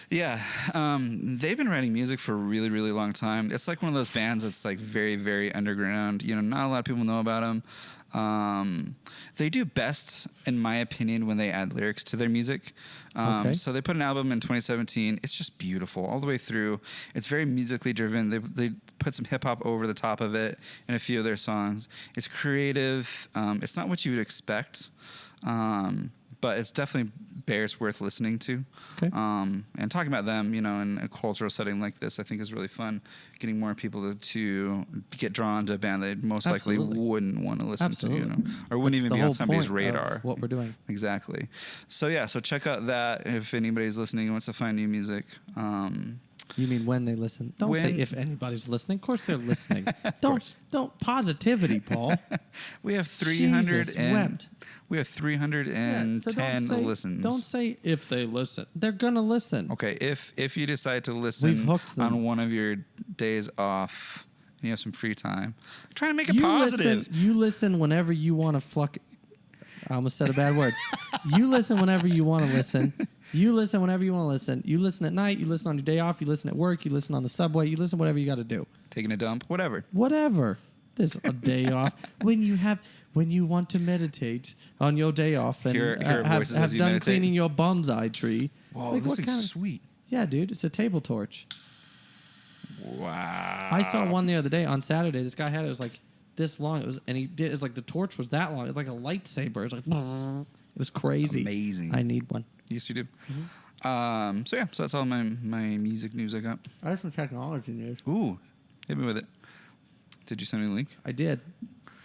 S3: Yeah, they've been writing music for a really, really long time. It's like one of those bands that's like very, very underground. You know, not a lot of people know about them. They do best, in my opinion, when they add lyrics to their music.
S4: Okay.
S3: So they put an album in 2017. It's just beautiful all the way through. It's very musically driven. They put some hip hop over the top of it in a few of their songs. It's creative. It's not what you would expect. But it's definitely bears worth listening to.
S4: Okay.
S3: And talking about them, you know, in a cultural setting like this, I think is really fun. Getting more people to get drawn to a band they most likely wouldn't want to listen to, you know, or wouldn't even be on somebody's radar.
S4: What we're doing.
S3: Exactly. So yeah, so check out that if anybody's listening and wants to find new music.
S4: You mean when they listen? Don't say
S3: When-
S4: if anybody's listening. Of course they're listening.
S3: course.
S4: Don't positivity, Paul.
S3: We have 300
S4: Jesus wept.
S3: we have 310
S4: So don't say,
S3: listens.
S4: Don't say if they listen. They're gonna listen.
S3: Okay, if you decide to
S4: We've
S3: listen
S4: hooked them.
S3: on one of your days off and you have some free time, try to make it
S4: You
S3: positive.
S4: listen. You listen whenever you want to fuck. I almost said a bad word. You listen whenever you want to listen. You listen whenever you want to listen. You listen at night. You listen on your day off. You listen at work. You listen on the subway. You listen whatever you got to do.
S3: Taking a dump, whatever.
S4: Whatever. There's a day off when you want to meditate on your day off and
S3: Hear
S4: have
S3: voices as you
S4: done
S3: meditate.
S4: cleaning your bonsai tree.
S3: Whoa,
S4: Like,
S3: this
S4: what
S3: thing's
S4: kind of-
S3: sweet.
S4: Yeah, dude, it's a table torch.
S3: Wow.
S4: I saw one the other day on Saturday. This guy had it. It was like this long. It was like the torch was that long. It was like a lightsaber. It was like it was crazy.
S3: Amazing.
S4: I need one.
S3: Yes, you do.
S4: Mm-hmm.
S3: So that's all my music news I got.
S4: I have some technology news.
S3: Ooh, hit me with it. Did you send me the link?
S4: I did.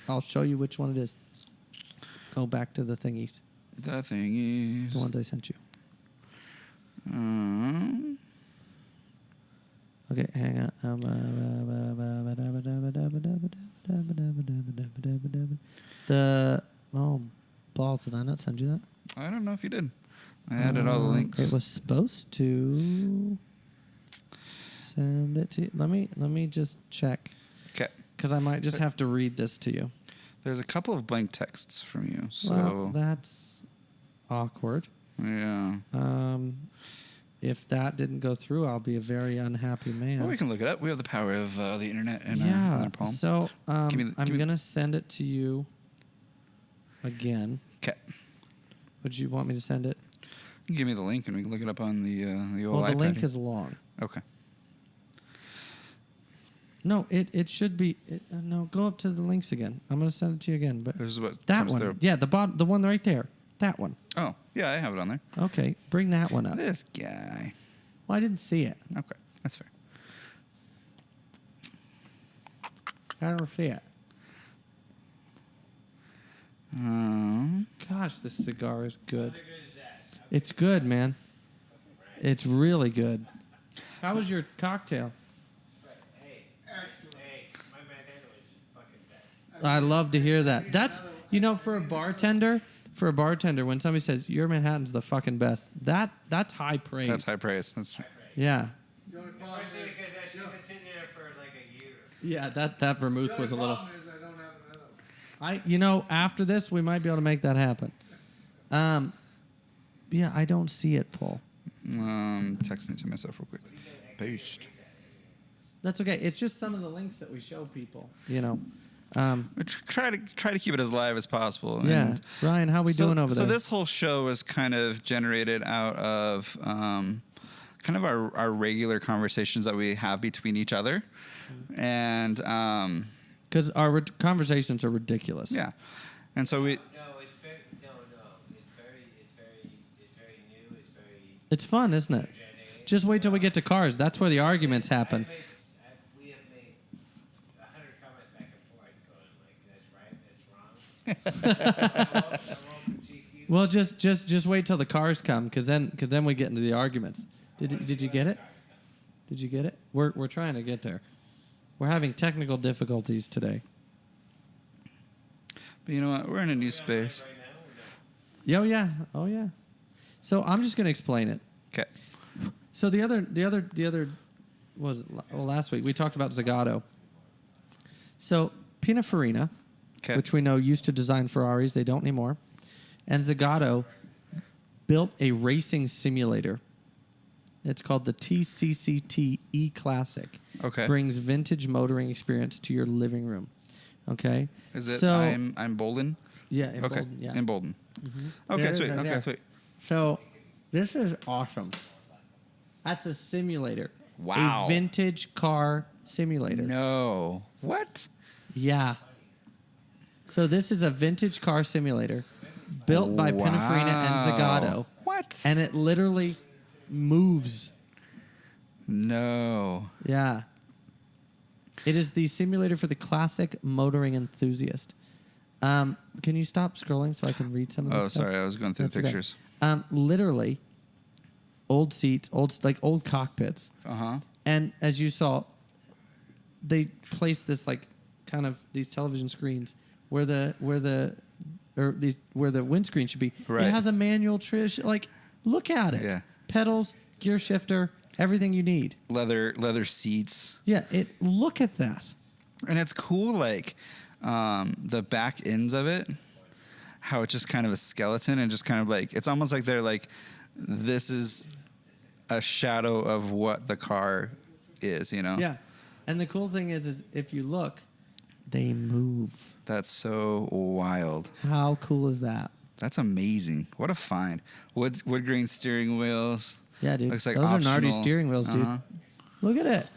S4: I'll show you which one it is. Go back to the thingies.
S3: The thing is.
S4: The ones I sent you. Okay, hang on. Balls, did I not send you that?
S3: I don't know if you did. I added all the links.
S4: It was supposed to send it to you. Let me just check.
S3: Okay.
S4: Because I might just have to read this to you.
S3: There's a couple of blank texts from you. So
S4: Well, that's awkward.
S3: yeah.
S4: If that didn't go through, I'll be a very unhappy man.
S3: Well, we can look it up. We have the power of the internet in
S4: Yeah.
S3: our palm.
S4: So
S3: Give me
S4: I'm
S3: the-
S4: going to send it to you again.
S3: Okay.
S4: Would you want me to send it?
S3: Give me the link and we can look it up on the old
S4: Well, the
S3: iPad
S4: link
S3: here.
S4: is long.
S3: Okay.
S4: No, it should be. No, go up to the links again. I'm going to send it to you again. But
S3: This is what
S4: that
S3: comes
S4: one.
S3: through.
S4: Yeah, the one right there. That one.
S3: Oh, yeah, I have it on there.
S4: Okay, bring that one up.
S3: This guy.
S4: Well, I didn't see it.
S3: Okay, that's fair.
S4: I don't see it. Gosh, this cigar is good. It's good, man. It's really good. How was your cocktail?
S5: Hey, my manhandle is fucking best.
S4: I love to hear that. That's, for a bartender, when somebody says your Manhattan's the fucking best, that's high praise.
S3: That's high praise. That's
S4: Yeah.
S5: Especially because I've been sitting there for like a year.
S4: Yeah, that vermouth was a little.
S6: problem is I don't have another one.
S4: After this, we might be able to make that happen. Yeah, I don't see it, Paul.
S3: texting it to myself real quick. Boost.
S4: That's okay. It's just some of the links that we show people.
S3: We try to keep it as live as possible.
S4: Yeah,
S3: And
S4: Ryan, how we doing over there?
S3: So this whole show is kind of generated out of kind of our regular conversations that we have between each other, and
S4: because our conversations are ridiculous.
S3: yeah, and so we.
S5: No, it's very new. It's very.
S4: It's fun, isn't it? Just wait till we get to cars. That's where the arguments happen.
S5: We have made 100 comments back and forth, going like, that's right, that's wrong. I won't critique you.
S4: Well, just wait till the cars come, because then we get into the arguments. Did you get it? Did you get it? We're trying to get there. We're having technical difficulties today.
S3: But you know what? We're in a new space.
S4: Oh yeah. So I'm just gonna explain it.
S3: Okay.
S4: So the other was it, last week we talked about Zagato. So Pininfarina,
S3: Okay.
S4: which we know used to design Ferraris, they don't anymore, and Zagato built a racing simulator. It's called the TCCT E Classic.
S3: Okay.
S4: Brings vintage motoring experience to your living room. Okay.
S3: Is it?
S4: So,
S3: I'm Bolden.
S4: yeah. In
S3: Okay.
S4: Bolden, yeah.
S3: In Bolden.
S4: There
S3: Okay.
S4: it
S3: Sweet.
S4: is,
S3: Okay.
S4: yeah.
S3: Sweet.
S4: So this is awesome. That's a simulator.
S3: Wow.
S4: A vintage car simulator.
S3: No. What?
S4: Yeah. So this is a vintage car simulator built by Pininfarina and Zagato.
S3: What?
S4: And it literally moves.
S3: No.
S4: Yeah. It is the simulator for the classic motoring enthusiast. Can you stop scrolling so I can read some of this
S3: Oh,
S4: stuff?
S3: sorry. I was going through
S4: That's
S3: the
S4: okay.
S3: pictures.
S4: Literally, old seats, old cockpits,
S3: Uh huh.
S4: And as you saw, they placed this like kind of these television screens where the windscreen should be.
S3: Right.
S4: It has a manual like look at it.
S3: Yeah.
S4: Pedals, gear shifter, everything you need.
S3: Leather seats.
S4: Yeah, look at that.
S3: And it's cool, like the back ends of it, how it's just kind of a skeleton and just kind of like, it's almost like they're like, this is a shadow of what the car is, you know?
S4: Yeah. And the cool thing is if you look, they move.
S3: That's so wild.
S4: How cool is that?
S3: That's amazing. What a find. Wood grain steering wheels.
S4: Yeah, dude.
S3: Looks like
S4: Those are
S3: optional.
S4: Nardi steering wheels, dude.
S3: Uh-huh.
S4: Look at it.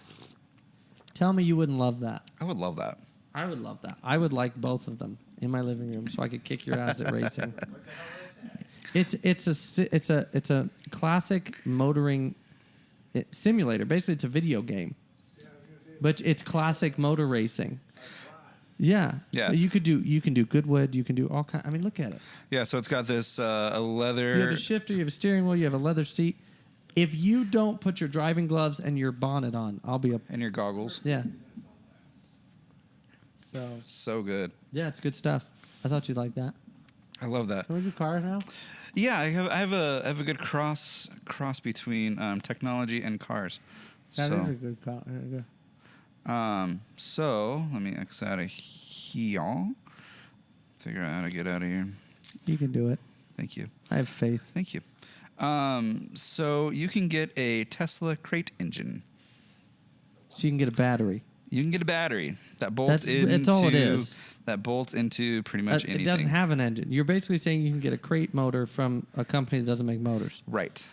S4: Tell me you wouldn't love that.
S3: I would love that.
S4: I would love that. I would like both of them in my living room so I could kick your ass at racing. It's a classic motoring simulator. Basically, it's a video game, but it's classic motor racing. Yeah.
S3: Yeah.
S4: You can do Goodwood. You can do all kind. I mean, look at it.
S3: Yeah, so it's got this a leather.
S4: You have a shifter. You have a steering wheel. You have a leather seat. If you don't put your driving gloves and your bonnet on, I'll be
S3: and your goggles.
S4: Yeah.
S3: So good.
S4: Yeah, it's good stuff. I thought you'd like that.
S3: I love that.
S4: Can we do cars now?
S3: Yeah, I have a good cross between technology and cars.
S4: That
S3: so,
S4: is a good car.
S3: So let me X out of here. Figure out how to get out of here.
S4: You can do it.
S3: Thank you.
S4: I have faith.
S3: Thank you. So you can get a Tesla crate engine.
S4: So you can get a battery.
S3: You can get a battery that bolts
S4: That's all it is.
S3: That bolts into pretty much anything.
S4: It doesn't have an engine. You're basically saying you can get a crate motor from a company that doesn't make motors.
S3: Right.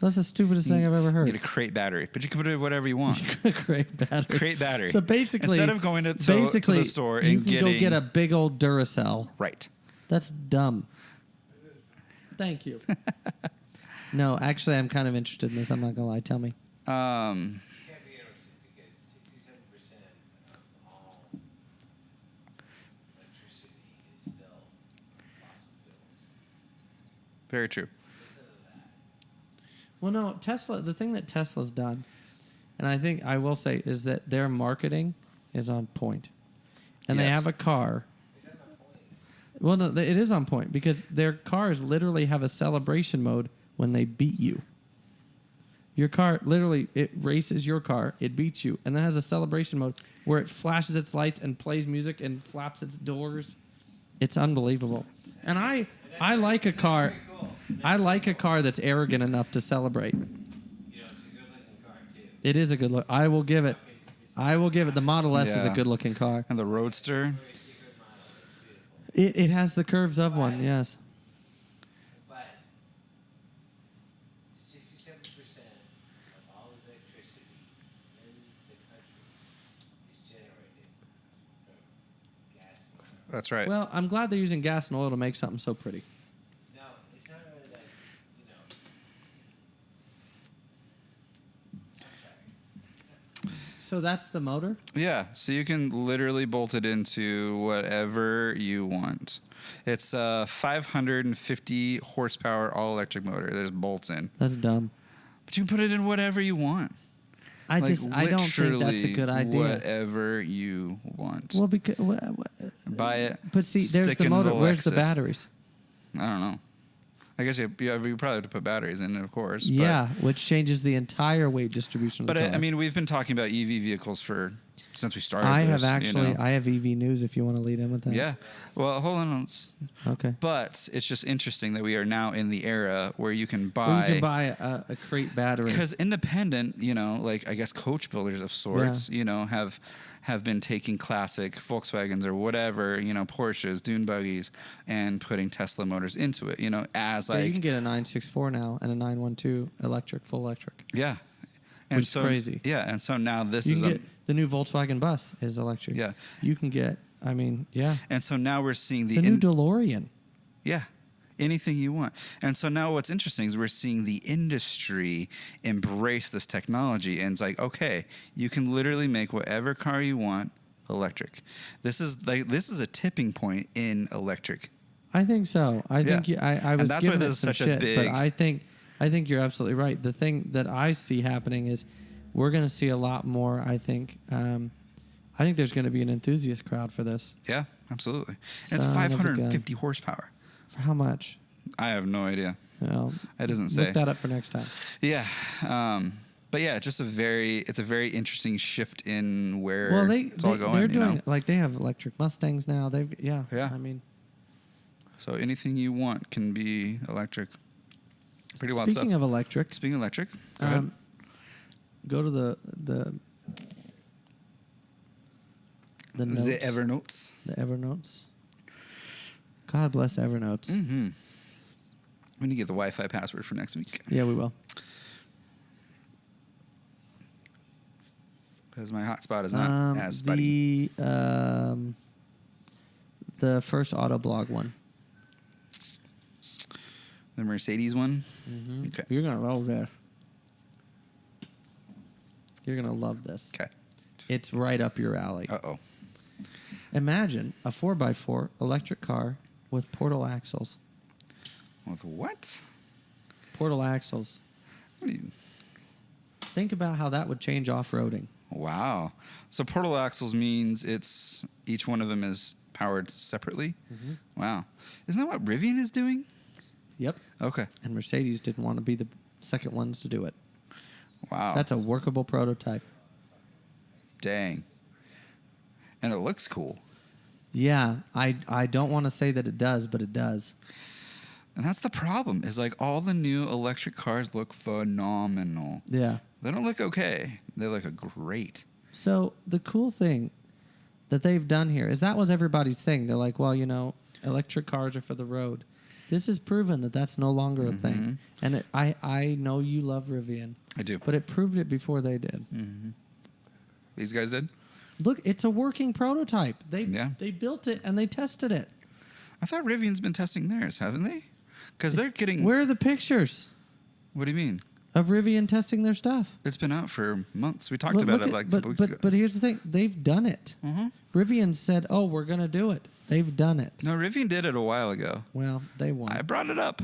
S4: That's the stupidest thing I've ever heard.
S3: You get a crate battery, but you can put it whatever you want.
S4: Crate battery.
S3: Crate battery.
S4: So basically,
S3: instead of going to the store and
S4: you can
S3: getting
S4: go get a big old Duracell.
S3: Right.
S4: That's dumb. Thank you. No, actually, I'm kind of interested in this. I'm not gonna lie. Tell me.
S5: Can't be interested because 67% of all electricity is still fossil fuels.
S3: Very true.
S5: Listen to that.
S4: Well, no, Tesla. The thing that Tesla's done, and I think I will say, is that their marketing is on point, and they
S3: Yes.
S4: have a car.
S5: Is that my point?
S4: Well, no, it is on point because their cars literally have a celebration mode when they beat you. Your car, literally, it races your car, it beats you, and then has a celebration mode where it flashes its lights and plays music and flaps its doors. It's unbelievable. And I like a car. I like a car that's arrogant enough to celebrate.
S5: You know, it's a good-looking car too.
S4: It is a good look. I will give it. The Model S is a
S3: Yeah.
S4: good looking car.
S3: And the Roadster.
S5: Very secret model. It's beautiful.
S4: It has the curves of one, yes.
S5: But 67% of all electricity in the country is generated from gas and oil.
S3: That's right.
S4: Well, I'm glad they're using gas and oil to make something so pretty.
S5: No, it's not really that, you know. I'm sorry.
S4: So that's the motor?
S3: Yeah, so you can literally bolt it into whatever you want. It's a 550 horsepower all electric motor. There's bolts in,
S4: That's dumb.
S3: but you can put it in whatever you want.
S4: I don't think that's a
S3: Literally
S4: good idea.
S3: Whatever you want.
S4: Well, because
S3: Buy it.
S4: but see, there's
S3: stick
S4: the
S3: it in
S4: motor. Where's the
S3: Lexus.
S4: batteries?
S3: I don't know. I guess you probably have to put batteries in it, of course. but-
S4: Yeah, which changes the entire weight distribution of
S3: But
S4: the car.
S3: I mean, we've been talking about EV vehicles since we started.
S4: I have
S3: this,
S4: actually.
S3: you know?
S4: I have EV news. If you want to lead in with that.
S3: Yeah. Well, hold on.
S4: Okay.
S3: But it's just interesting that we are now in the era where you can
S4: Well,
S3: buy.
S4: you can buy a crate battery.
S3: Because independent, like I guess coach builders of sorts, have been taking classic Volkswagens or whatever, Porsches, dune buggies, and putting Tesla motors into it, as
S4: Yeah,
S3: like
S4: you can get a 964 now and a 912 electric, full electric.
S3: yeah, and
S4: Which is
S3: so,
S4: crazy.
S3: Yeah, and so now this
S4: You
S3: is
S4: can get the new Volkswagen bus is electric.
S3: Yeah.
S4: You can get. I mean, yeah.
S3: and so now we're seeing
S4: The new DeLorean.
S3: Yeah. Anything you want. And so now what's interesting is we're seeing the industry embrace this technology. And it's like, okay, you can literally make whatever car you want electric. This is a tipping point in electric.
S4: I think so. I think I was
S3: that's why
S4: giving
S3: this
S4: it
S3: is
S4: some
S3: such a
S4: shit,
S3: big-
S4: but I think you're absolutely right. The thing that I see happening is we're going to see a lot more, I think. I think there's going to be an enthusiast crowd for this.
S3: Yeah, absolutely. And it's
S4: Son of a
S3: 550 horsepower.
S4: For how much?
S3: I have no idea.
S4: Well,
S3: It doesn't say.
S4: Look that up for next time.
S3: Yeah. But yeah, it's a very interesting shift in where
S4: Well,
S3: it's all going.
S4: they're
S3: you
S4: doing
S3: know?
S4: like they have electric Mustangs now. Yeah.
S3: Yeah.
S4: I mean,
S3: So anything you want can be electric. Pretty well.
S4: speaking of electric,
S3: Speaking of electric, go ahead.
S4: go to the notes,
S3: The Evernotes.
S4: the Evernotes. God bless Evernotes.
S3: Mm-hmm. We need to get the Wi-Fi password for next week
S4: Yeah, we will.
S3: because my hotspot is not as spotty.
S4: The first Autoblog one.
S3: The Mercedes one.
S4: Mm-hmm.
S3: Okay.
S4: You're gonna love that. You're gonna love this.
S3: Okay.
S4: It's right up your alley.
S3: Uh-oh.
S4: Imagine a 4x4 electric car with portal axles.
S3: With what?
S4: Portal axles.
S3: What do you...
S4: Think about how that would change off-roading.
S3: Wow. So portal axles means each one of them is powered separately?
S4: Mm-hmm.
S3: Wow. Isn't that what Rivian is doing?
S4: Yep.
S3: Okay.
S4: And Mercedes didn't want to be the second ones to do it.
S3: Wow.
S4: That's a workable prototype.
S3: Dang. And it looks cool.
S4: Yeah, I don't want to say that it does, but it does.
S3: And that's the problem, is like all the new electric cars look phenomenal.
S4: Yeah.
S3: They don't look okay. They look great.
S4: So the cool thing that they've done here is that was everybody's thing. They're like, well, electric cars are for the road. This has proven that that's no longer a thing. And I know you love Rivian.
S3: I do.
S4: But it proved it before they did.
S3: These guys did?
S4: Look, it's a working prototype. They
S3: Yeah.
S4: built it and they tested it.
S3: I thought Rivian's been testing theirs, haven't they? Because they're getting...
S4: Where are the pictures
S3: What do you mean?
S4: of Rivian testing their stuff?
S3: It's been out for months. We talked about it like a couple weeks ago.
S4: But here's the thing. They've done it. Rivian said, oh, we're going to do it. They've done it.
S3: No, Rivian did it a while ago.
S4: Well, they won.
S3: I brought it up.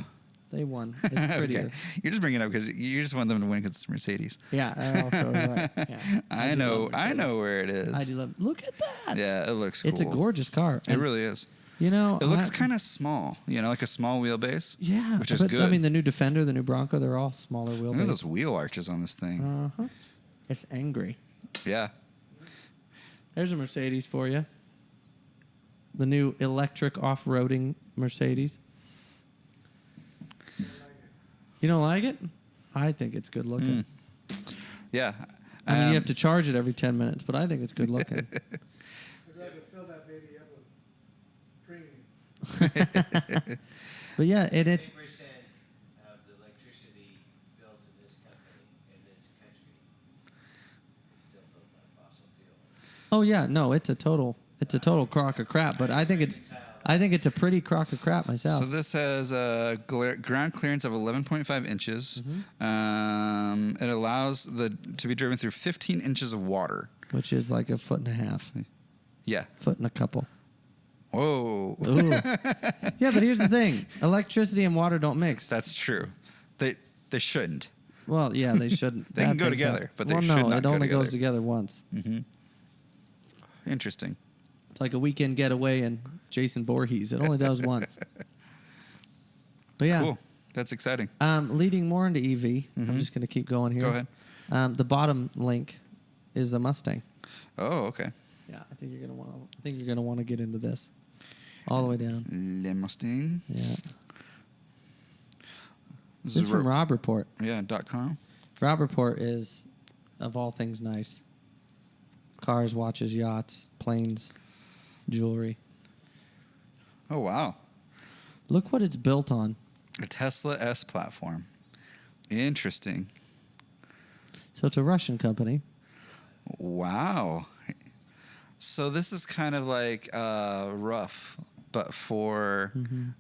S4: They won. It's prettier.
S3: Okay. You're just bringing it up because you just want them to win because it's Mercedes.
S4: Yeah, also right. Yeah.
S3: I
S4: do
S3: know.
S4: love
S3: I
S4: Mercedes.
S3: know where it is.
S4: I do love. Look at that.
S3: Yeah, it looks cool.
S4: It's a gorgeous car.
S3: It really is.
S4: You know,
S3: It looks kind of small, like a small wheelbase.
S4: Yeah,
S3: which is
S4: but,
S3: good.
S4: I mean, the new Defender, the new Bronco, they're all smaller
S3: Look at those
S4: wheelbase.
S3: wheel arches on this thing.
S4: It's angry.
S3: Yeah.
S4: There's a Mercedes for you. The new electric off-roading Mercedes. You don't like it? I think it's good looking.
S3: Yeah.
S4: I mean, you have to charge it every 10 minutes, but I think it's good looking.
S6: I'd rather fill that baby up with premium.
S4: But yeah, it's
S5: 50% of the electricity built in this company, in this country, is still built on fossil fuel.
S4: oh yeah, no, it's a total crock of crap. But I think it's a pretty crock of crap myself.
S3: So this has a ground clearance of 11.5 inches. It allows to be driven through 15 inches of water.
S4: Which is like a foot and a half,
S3: Yeah.
S4: foot and a couple.
S3: Whoa.
S4: Ooh. Yeah, but here's the thing: electricity and water don't mix.
S3: That's true. They shouldn't.
S4: Well, yeah, they shouldn't.
S3: They can
S4: That
S3: go
S4: thing's
S3: together, but they
S4: well,
S3: should
S4: no,
S3: not
S4: it
S3: go
S4: only goes
S3: together.
S4: together once.
S3: Interesting.
S4: It's like a weekend getaway and Jason Voorhees. It only does once. But yeah,
S3: Cool. That's exciting.
S4: leading more into EV. I'm just going to keep going here.
S3: Go ahead.
S4: The bottom link is a Mustang.
S3: Oh, okay.
S4: Yeah, I think you're gonna want to. I think you're gonna want to get into this all the way down.
S3: Le Mustang.
S4: Yeah.
S3: This
S4: This is from Rob Report.
S3: Yeah, .com.
S4: Rob Report is, of all things, nice. Cars, watches, yachts, planes, jewelry.
S3: Oh, wow.
S4: Look what it's built on.
S3: A Tesla S platform. Interesting.
S4: So it's a Russian company.
S3: Wow. So this is kind of like rough, but for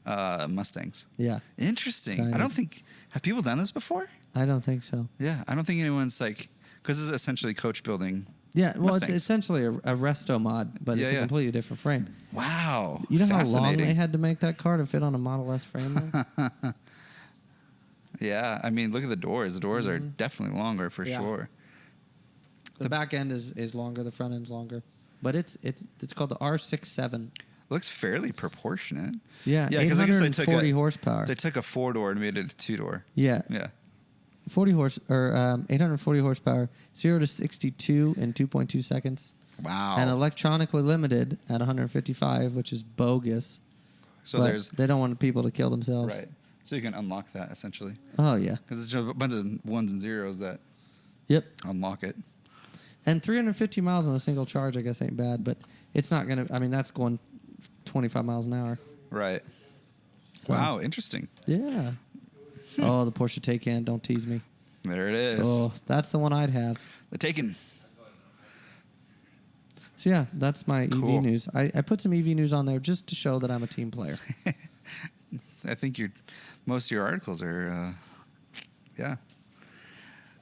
S3: Mustangs.
S4: Yeah,
S3: Interesting.
S4: Kind
S3: I don't
S4: of.
S3: think... Have people done this before?
S4: I don't think so.
S3: Yeah, I don't think anyone's like... Because this is essentially coach building.
S4: Yeah, well,
S3: Mustangs.
S4: it's essentially a resto mod, but it's a
S3: Yeah.
S4: completely different frame.
S3: Wow.
S4: You know how long
S3: Fascinating.
S4: they had to make that car to fit on a Model S frame? Though?
S3: Yeah, I mean, look at the doors. The doors are definitely longer for
S4: Yeah.
S3: sure.
S4: The back end is longer. The front end's longer, but it's called the R67.
S3: Looks fairly proportionate.
S4: Yeah,
S3: Yeah, because I guess they took
S4: 840 horsepower.
S3: They took a 4-door and made it a 2-door.
S4: Yeah,
S3: Yeah.
S4: 840 horsepower, 0 to 62 in 2.2 seconds,
S3: Wow.
S4: and electronically limited at 155, which is bogus.
S3: so
S4: but
S3: there's
S4: they don't want people to kill themselves.
S3: right. So you can unlock that essentially
S4: Oh yeah.
S3: because it's just a bunch of ones and zeros that
S4: Yep.
S3: unlock it.
S4: And 350 miles on a single charge, I guess, ain't bad, but it's not gonna. I mean, that's going 25 miles an hour.
S3: Right.
S4: So,
S3: Wow. Interesting.
S4: Yeah. Oh, the Porsche Taycan. Don't tease me.
S3: There it is.
S4: Oh, that's the one I'd have.
S3: The Taken.
S4: So yeah, that's my
S3: Cool.
S4: EV news. I put some EV news on there just to show that I'm a team player.
S3: I think most of your articles are. Yeah.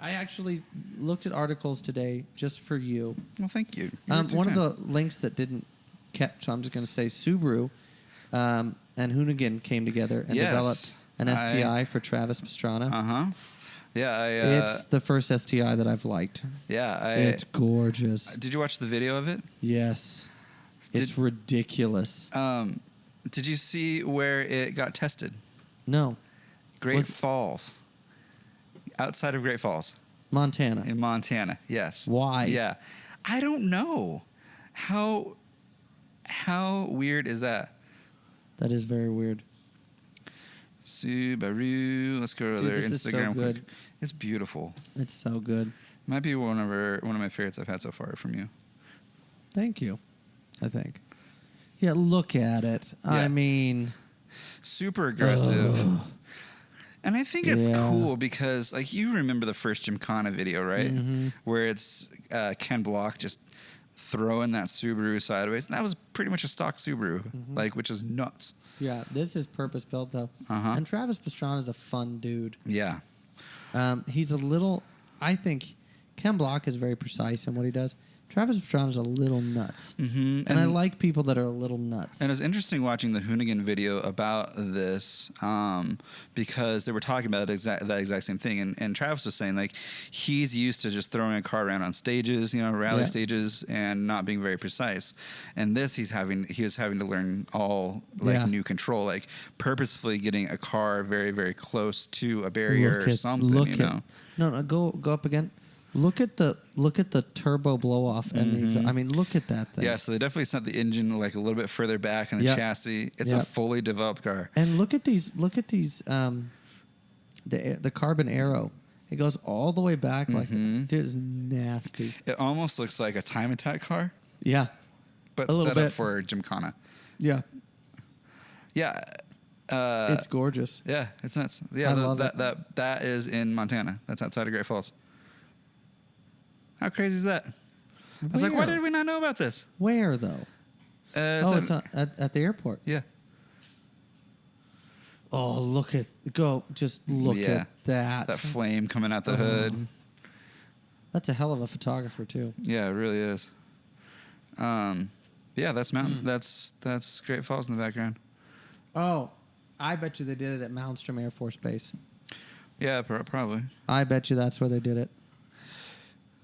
S4: I actually looked at articles today just for you.
S3: Well, thank you. You're too
S4: One of
S3: kind.
S4: the links that didn't catch, so I'm just going to say Subaru and Hoonigan came together and
S3: Yes.
S4: developed an STI for Travis Pastrana.
S3: Uh-huh. Yeah.
S4: It's the first STI that I've liked.
S3: Yeah.
S4: It's gorgeous.
S3: Did you watch the video of it?
S4: Yes. It's ridiculous.
S3: Did you see where it got tested?
S4: No.
S3: Great
S4: Was-
S3: Falls. Outside of Great Falls.
S4: Montana.
S3: In Montana, yes.
S4: Why?
S3: Yeah. I don't know. How weird is that?
S4: That is very weird.
S3: Subaru. Let's go to
S4: Dude,
S3: their
S4: this is so
S3: Instagram quick.
S4: good.
S3: It's beautiful.
S4: It's so good.
S3: Might be one of my favorites I've had so far from you.
S4: Thank you, I think. Yeah, look at it.
S3: Yeah.
S4: I mean,
S3: Super aggressive. And I think it's
S4: Yeah.
S3: cool because, like, you remember the first Gymkhana video, right?
S4: Mhm.
S3: Where it's Ken Block just throwing that Subaru sideways. And that was pretty much a stock Subaru, like, which is nuts.
S4: yeah, this is purpose built though.
S3: Uh-huh.
S4: And Travis Pastrana is a fun dude.
S3: Yeah.
S4: He's a little. I think Ken Block is very precise in what he does. Travis Pastrana is a little nuts,
S3: Mm-hmm.
S4: and I like people that are a little nuts.
S3: And it was interesting watching the Hoonigan video about this because they were talking about that exact same thing. And Travis was saying, like, he's used to just throwing a car around on stages, rally
S4: Yeah.
S3: stages, and not being very precise. And this, he was having to learn all, like,
S4: Yeah.
S3: new control, like purposefully getting a car very, very close to a barrier or something,
S4: No, go up again. Look at the turbo blow off and the I mean, look at that thing.
S3: Yeah, so they definitely sent the engine, like, a little bit further back in the
S4: Yep.
S3: chassis. It's
S4: Yep.
S3: a fully developed car.
S4: And look at these the carbon arrow. It goes all the way back like dude, it's nasty.
S3: It almost looks like a time attack car,
S4: Yeah.
S3: but
S4: A little
S3: set up
S4: bit.
S3: for Gymkhana.
S4: Yeah.
S3: Yeah.
S4: It's gorgeous.
S3: Yeah, it's nuts. Yeah,
S4: I love it.
S3: that is in Montana. That's outside of Great Falls. How crazy is that? I was like, why
S4: Where?
S3: did we not know about this?
S4: Where though? It's at the airport.
S3: Yeah.
S4: Oh, look at
S3: Yeah.
S4: at that.
S3: That flame coming out the hood.
S4: That's a hell of a photographer too.
S3: Yeah, it really is. Yeah, that's mountain. That's Great Falls in the background.
S4: Oh, I bet you they did it at Malmstrom Air Force Base.
S3: Yeah, probably.
S4: I bet you that's where they did it.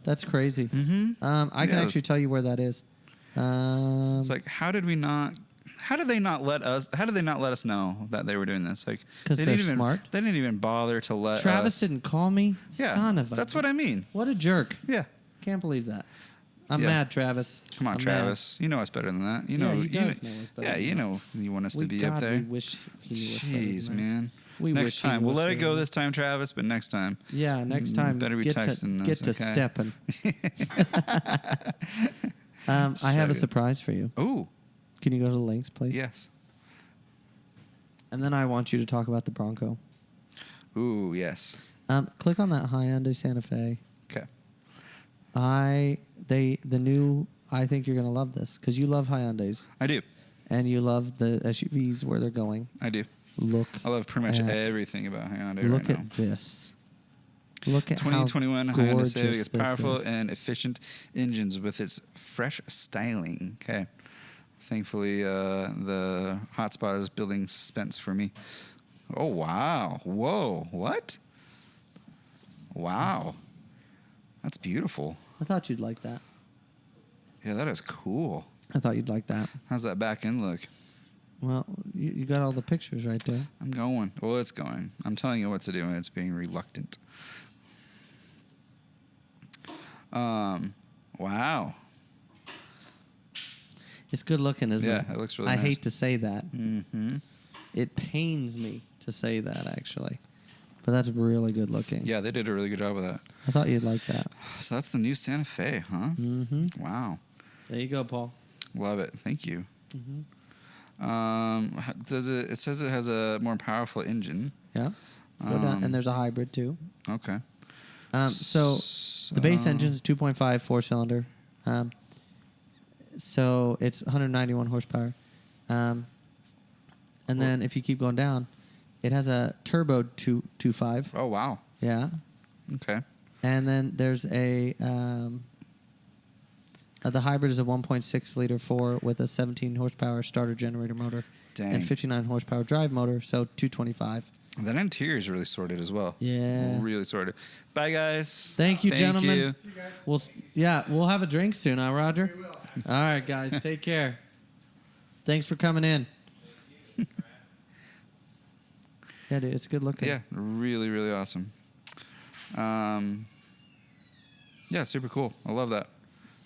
S4: That's crazy.
S3: Mm-hmm.
S4: I can
S3: Yeah.
S4: actually tell you where that is.
S3: It's like, how did they not let us know that they were doing this? Like,
S4: 'Cause
S3: they
S4: they're
S3: didn't even,
S4: smart.
S3: They didn't even bother to let
S4: Travis
S3: us.
S4: didn't call me.
S3: Yeah,
S4: Son of a.
S3: that's what I mean.
S4: What a jerk.
S3: Yeah.
S4: Can't believe that. I'm
S3: Yeah.
S4: mad, Travis.
S3: Come on,
S4: I'm
S3: Travis. You know us better than that. You
S4: Yeah,
S3: know.
S4: he
S3: you
S4: does
S3: know,
S4: know us better
S3: Yeah,
S4: than
S3: you
S4: that.
S3: know. You want us
S4: We
S3: to be up there.
S4: We wish he knew us better than
S3: Jeez,
S4: that.
S3: man.
S4: We
S3: Next
S4: wish he
S3: time,
S4: knew
S3: we'll
S4: us
S3: let it
S4: better
S3: go
S4: than
S3: this time, Travis. But next time,
S4: Yeah, next time
S3: better be
S4: get
S3: texting
S4: to
S3: us, okay?
S4: stepping. I have a
S3: good.
S4: surprise for you.
S3: ooh,
S4: Can you go to the links, please?
S3: yes,
S4: And then I want you to talk about the Bronco.
S3: ooh, yes.
S4: Click on that Hyundai Santa Fe.
S3: Okay.
S4: The new. I think you're gonna love this because you love Hyundais
S3: I do.
S4: and you love the SUVs where they're going.
S3: I do.
S4: Look.
S3: I love pretty much
S4: at-
S3: everything about Hyundai
S4: Look
S3: right now.
S4: at this. Look at
S3: 2021
S4: how
S3: Hyundai
S4: gorgeous
S3: Civic is
S4: this
S3: powerful
S4: is.
S3: and efficient engines with its fresh styling. Okay. Thankfully, the hotspot is building suspense for me. Oh, wow. Whoa. What? Wow. That's beautiful.
S4: I thought you'd like that.
S3: Yeah, that is cool.
S4: I thought you'd like that.
S3: How's that back end look?
S4: Well, you got all the pictures right there.
S3: I'm going. Well, it's going. I'm telling you what to do, and it's being reluctant. Wow.
S4: It's good looking, isn't it?
S3: Yeah, it looks really
S4: I
S3: nice.
S4: hate to say that.
S3: Mm-hmm.
S4: It pains me to say that, actually. But that's really good looking.
S3: Yeah, they did a really good job with that.
S4: I thought you'd like that.
S3: So that's the new Santa Fe, huh?
S4: Mm-hmm.
S3: Wow.
S4: There you go, Paul.
S3: Love it. Thank you.
S4: Mm-hmm.
S3: It says it has a more powerful engine.
S4: Yeah. Go down. And there's a hybrid, too.
S3: Okay.
S4: So the base engine's 2.5 4-cylinder. So it's 191 horsepower. And then if you keep going down, it has a turbo 2.5.
S3: Oh, wow.
S4: Yeah.
S3: Okay.
S4: And then there's the hybrid is a 1.6 liter 4 with a 17 horsepower starter generator motor.
S3: Dang.
S4: And 59 horsepower drive motor, so 225.
S3: That interior is really sorted as well.
S4: Yeah.
S3: Really sorted. Bye, guys.
S4: Thank you, gentlemen.
S3: you.
S6: See you guys.
S4: We'll have a drink soon, huh, Roger?
S6: We will.
S4: All right, guys, take care. Thanks for coming in. Yeah, dude, it's good looking.
S3: Yeah, really, really awesome. Yeah, super cool. I love that.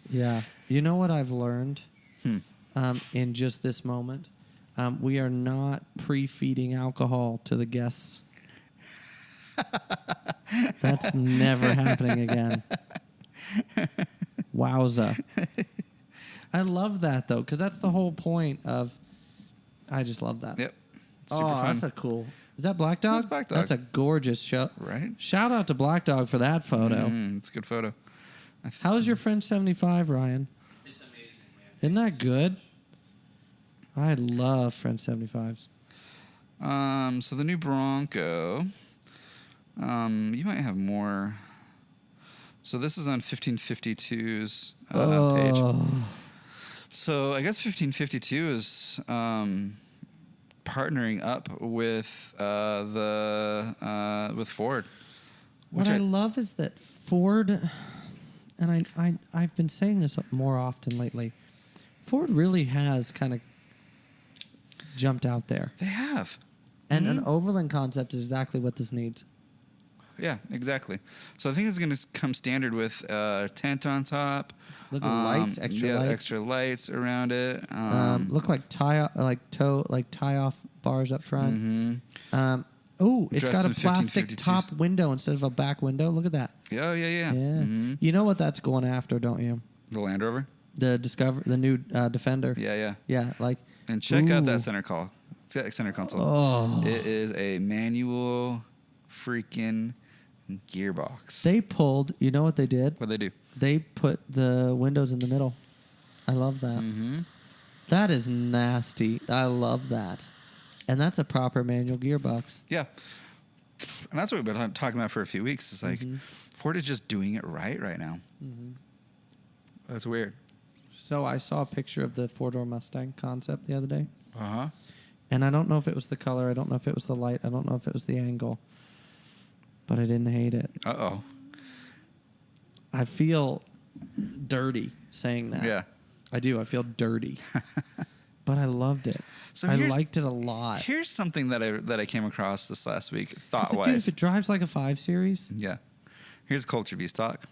S4: Yeah. You know what I've learned
S3: Hmm.
S4: in just this moment? We are not pre-feeding alcohol to the guests. That's never happening again. Wowza. I love that, though, because that's the whole point of... I just love that.
S3: Yep. It's super
S4: Oh,
S3: fun.
S4: that's a cool... Is that Black Dog?
S3: That's Black Dog.
S4: That's a gorgeous show.
S3: Right?
S4: Shout out to Black Dog for that photo.
S3: It's a good photo.
S4: How's your French 75, Ryan?
S5: It's amazing, man.
S4: Isn't that good? I love French 75s.
S3: So the new Bronco, you might have more. So this is on 1552's page. So I guess 1552 is partnering up with with Ford.
S4: What I love is that Ford, and I've been saying this more often lately, Ford really has kind of jumped out there.
S3: They have.
S4: And an Overland concept is exactly what this needs.
S3: Yeah, exactly. So I think it's going to come standard with tent on top.
S4: Look at lights, extra lights.
S3: extra lights around it.
S4: Look like tie off bars up front.
S3: Mm-hmm.
S4: It's
S3: Dressed
S4: got a
S3: in
S4: plastic
S3: 1552s.
S4: top window instead of a back window. Look at that.
S3: Oh, yeah.
S4: Yeah.
S3: Mhm.
S4: You know what that's going after, don't you?
S3: The Land Rover.
S4: The new Defender.
S3: Yeah.
S4: Yeah, like.
S3: And check out
S4: Ooh.
S3: that center console.
S4: Oh.
S3: It is a manual freaking gearbox.
S4: They pulled. You know what they did?
S3: What they do?
S4: They put the windows in the middle. I love that.
S3: Mm-hmm.
S4: That is nasty. I love that. And that's a proper manual gearbox.
S3: Yeah. And that's what we've been talking about for a few weeks. It's like Ford is just doing it right now.
S4: Mm-hmm.
S3: That's weird.
S4: So I saw a picture of the four-door Mustang concept the other day.
S3: Uh-huh.
S4: And I don't know if it was the color. I don't know if it was the light. I don't know if it was the angle. But I didn't hate it.
S3: Uh-oh.
S4: I feel dirty saying that.
S3: Yeah.
S4: I do. I feel dirty. But I loved it.
S3: So
S4: I
S3: here's-
S4: liked it a lot.
S3: Here's something that I came across this last week,
S4: Dude,
S3: thought-wise.
S4: if it drives like a 5 Series.
S3: Yeah. Here's Culture Beast talk.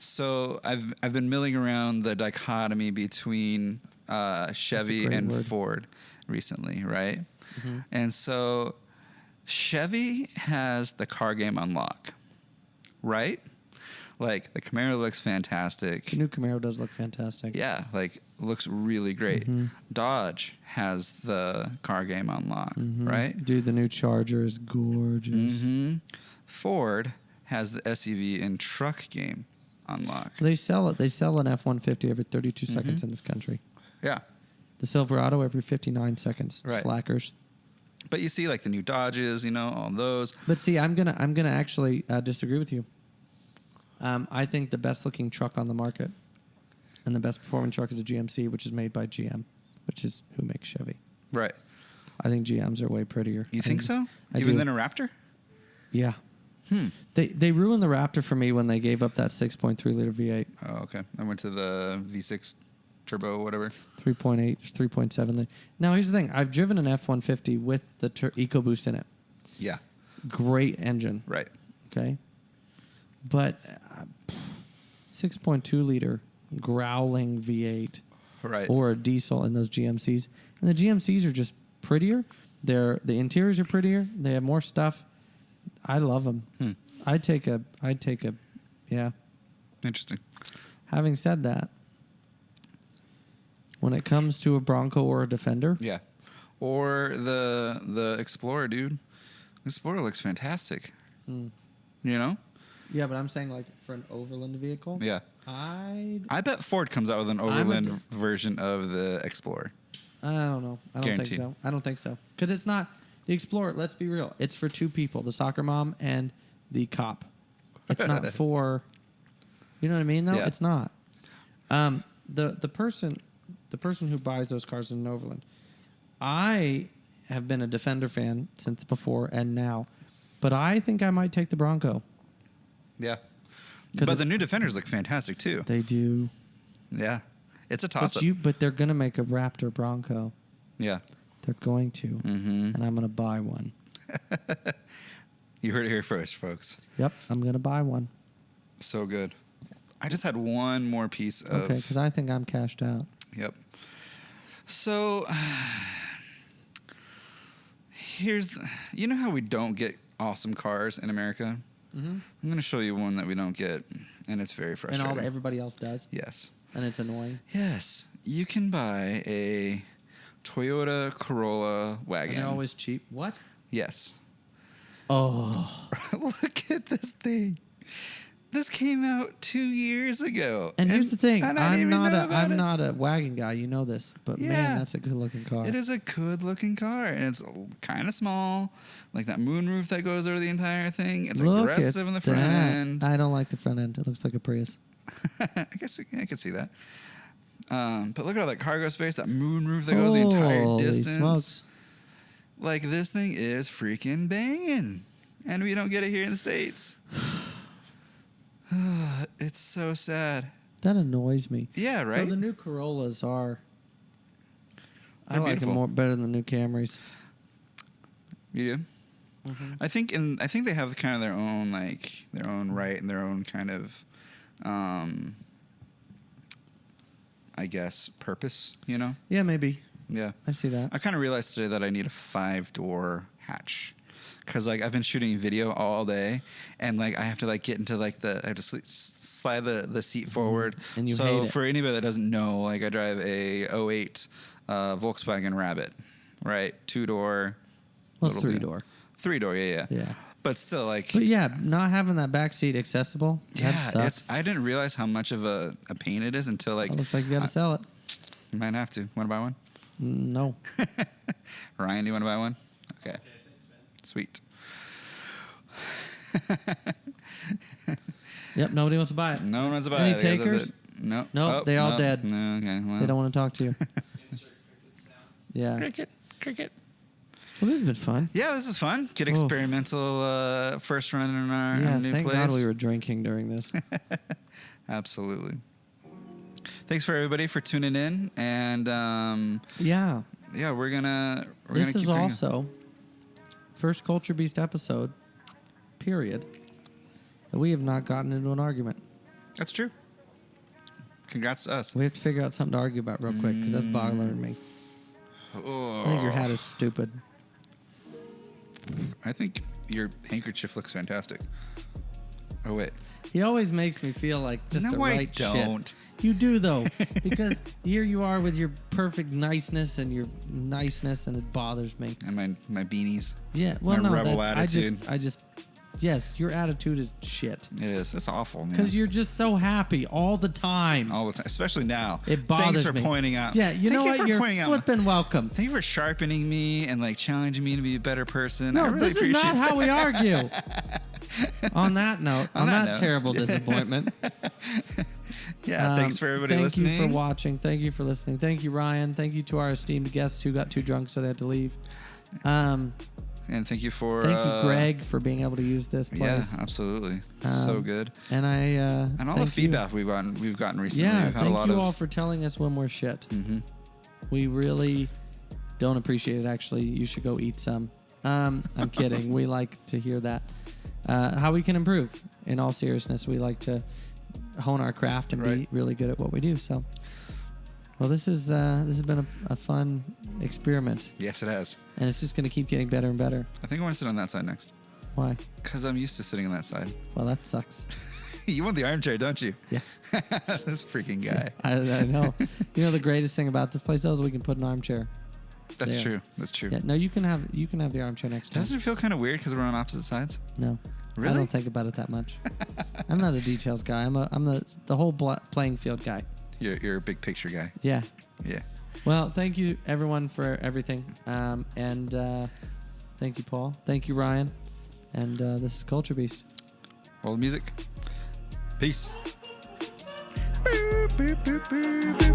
S3: So I've been milling around the dichotomy between Chevy
S4: great
S3: and
S4: word.
S3: Ford recently, right? And so Chevy has the car game on lock, right? Like the Camaro looks fantastic.
S4: The new Camaro does look fantastic.
S3: Yeah, like looks really great. Dodge has the car game on lock, right?
S4: Dude, the new Charger is gorgeous.
S3: Ford has the SUV and truck game on lock.
S4: They sell it. They sell an F-150 every 32 seconds in this country.
S3: Yeah.
S4: The Silverado every 59 seconds.
S3: Right.
S4: Slackers.
S3: But you see like the new Dodges, all those.
S4: But see, I'm gonna actually disagree with you. I think the best looking truck on the market and the best performing truck is a GMC, which is made by GM, which is who makes Chevy.
S3: Right.
S4: I think GMs are way prettier.
S3: You think so?
S4: I
S3: Even
S4: do.
S3: than a Raptor?
S4: Yeah. They ruined the Raptor for me when they gave up that 6.3 liter V8.
S3: Oh, okay. I went to the V6 turbo, whatever.
S4: 3.8, 3.7 liter. Now here's the thing: I've driven an F-150 with the EcoBoost in it.
S3: Yeah.
S4: Great engine.
S3: Right.
S4: Okay. But 6.2 liter growling V8
S3: Right.
S4: or a diesel in those GMCs. And the GMCs are just prettier. The interiors are prettier. They have more stuff. I love them. I'd take a, yeah.
S3: Interesting.
S4: Having said that, when it comes to a Bronco or a Defender,
S3: Yeah. Or the Explorer, dude. The Explorer looks fantastic. You know?
S4: yeah, but I'm saying like for an Overland vehicle,
S3: Yeah.
S4: I
S3: bet Ford comes out with an Overland version of the Explorer.
S4: don't know. I don't
S3: Guaranteed.
S4: think so. I don't think so. Because it's not the Explorer. Let's be real. It's for two people: the soccer mom and the cop. It's not for. You know what I mean? No,
S3: Yeah.
S4: it's not. The person who buys those cars is an Overland. I have been a Defender fan since before and now, but I think I might take the Bronco.
S3: Yeah.
S4: 'Cause
S3: But
S4: it's-
S3: the new Defenders look fantastic too.
S4: They do.
S3: Yeah. It's a toss up.
S4: But they're gonna make a Raptor Bronco.
S3: Yeah.
S4: They're going to,
S3: Mm-hmm.
S4: and I'm gonna buy one.
S3: You heard it here first, folks.
S4: Yep, I'm gonna buy one.
S3: So good. I just had one more piece of.
S4: Okay, because I think I'm cashed out.
S3: Yep. So you know how we don't get awesome cars in America?
S4: Mm-hmm.
S3: I'm going to show you one that we don't get, and it's very
S4: And
S3: frustrating.
S4: all that everybody else does,
S3: Yes.
S4: and it's annoying.
S3: Yes. You can buy a Toyota Corolla wagon.
S4: And they're always cheap. What?
S3: Yes.
S4: Oh.
S3: Look at this thing. This came out 2 years ago.
S4: And here's the thing:
S3: I didn't even know about
S4: I'm
S3: it.
S4: not a wagon guy. You know this, but
S3: Yeah.
S4: man, that's a good-looking car.
S3: It is a good-looking car, and it's kind of small, like that moonroof that goes over the entire thing. It's
S4: Look
S3: aggressive
S4: at
S3: in the front
S4: that.
S3: end.
S4: I don't like the front end. It looks like a Prius.
S3: I guess I could see that. But look at all that cargo space, that moonroof that goes the entire
S4: Holy
S3: distance.
S4: smokes!
S3: Like, this thing is freaking banging, and we don't get it here in the States. It's so sad.
S4: That annoys me.
S3: Yeah,
S4: So
S3: right?
S4: the new Corollas are. I
S3: They're
S4: like
S3: beautiful.
S4: them more better than the new Camrys.
S3: You do?
S4: Mm-hmm.
S3: I think they have kind of their own right and their own kind of I guess purpose, you know?
S4: Yeah, maybe.
S3: Yeah.
S4: I see that.
S3: I kind of realized today that I need a 5-door hatch. Cause like I've been shooting video all day, and like I have to like get into like I have to slide the seat forward.
S4: And you
S3: so
S4: hate it.
S3: for anybody that doesn't know, like I drive a 08 Volkswagen Rabbit, right? 2-door.
S4: Well, it's
S3: little bit.
S4: 3-door.
S3: 3-door, yeah.
S4: Yeah.
S3: But still, like,
S4: But yeah, not having that back seat accessible,
S3: yeah,
S4: that sucks.
S3: I didn't realize how much of a pain it is until like
S4: It looks like you got to sell it.
S3: you might have to. Want to buy one?
S4: No.
S3: Ryan, do you want to buy one? Okay. Sweet.
S4: Yep, nobody wants to buy it.
S3: No one wants to buy
S4: Any
S3: it. I guess that's
S4: takers?
S3: it. No.
S4: Nope, they all dead.
S3: No, okay. Well.
S4: They don't want to talk to you. Yeah. Well,
S3: Cricket.
S4: this has been fun.
S3: Yeah, this is fun. Get
S4: Oh.
S3: experimental first run in our
S4: Yeah,
S3: new
S4: thank
S3: place.
S4: God we were drinking during this.
S3: Absolutely. Thanks for everybody for tuning in, and
S4: Yeah.
S3: yeah, we're gonna
S4: This
S3: keep
S4: is
S3: bringing-
S4: also first Culture Beast episode, period, that we have not gotten into an argument.
S3: That's true. Congrats to us.
S4: We have to figure out something to argue about real quick because that's bothering me.
S3: Oh,
S4: I think your hat is stupid.
S3: I think your handkerchief looks fantastic. Oh wait.
S4: He always makes me feel like just
S3: No,
S4: the
S3: I
S4: right
S3: don't.
S4: shit. You do though, because here you are with your perfect niceness and it bothers me.
S3: And my beanies.
S4: Yeah, well,
S3: My
S4: no,
S3: rebel
S4: that's,
S3: attitude.
S4: I just, yes, your attitude is shit
S3: It is. It's awful. Man.
S4: because you're just so happy all the time.
S3: all the time, especially now.
S4: It bothers
S3: Thanks for
S4: me.
S3: pointing out.
S4: Yeah, you know
S3: Thank
S4: what?
S3: for
S4: You're
S3: pointing out-
S4: flipping welcome.
S3: Thank you for sharpening me and like challenging me to be a better person. I
S4: No,
S3: really
S4: this is not
S3: appreciate
S4: how we argue. On that note, on
S3: that
S4: that
S3: note.
S4: terrible disappointment.
S3: Yeah, thanks for everybody listening.
S4: Thank you for watching. Thank you for listening. Thank you, Ryan. Thank you to our esteemed guests who got too drunk so they had to leave.
S3: And thank you for
S4: Thank you, Greg, for being able to use this
S3: Yeah,
S4: place.
S3: absolutely. So good.
S4: And
S3: And all the feedback we've gotten recently.
S4: Yeah,
S3: We've had a
S4: thank
S3: lot
S4: you
S3: of,
S4: all for telling us when we're shit.
S3: Mm-hmm.
S4: We really don't appreciate it. Actually, you should go eat some. I'm kidding. We like to hear that. How we can improve. In all seriousness, we like to hone our craft and be really good at what we do. So, well, this has been a fun experiment,
S3: Yes, it has.
S4: and it's just going to keep getting better and better.
S3: I think I want to sit on that side next.
S4: Why?
S3: Because I'm used to sitting on that side.
S4: Well, that sucks.
S3: You want the armchair, don't you?
S4: Yeah.
S3: This freaking guy.
S4: I know. You know the greatest thing about this place though is we can put an armchair.
S3: That's
S4: there.
S3: true. That's true.
S4: Yeah. No, you can have the armchair next time.
S3: Doesn't it feel kind of weird because we're on opposite sides?
S4: No.
S3: Really?
S4: I don't think about it that much. I'm not a details guy. I'm the whole playing field guy.
S3: You're a big picture guy.
S4: Yeah.
S3: Yeah.
S4: Well, thank you everyone for everything, and thank you, Paul. Thank you, Ryan. And this is Culture Beast.
S3: Roll the music. Peace.
S4: Boop, boop, boop, boop.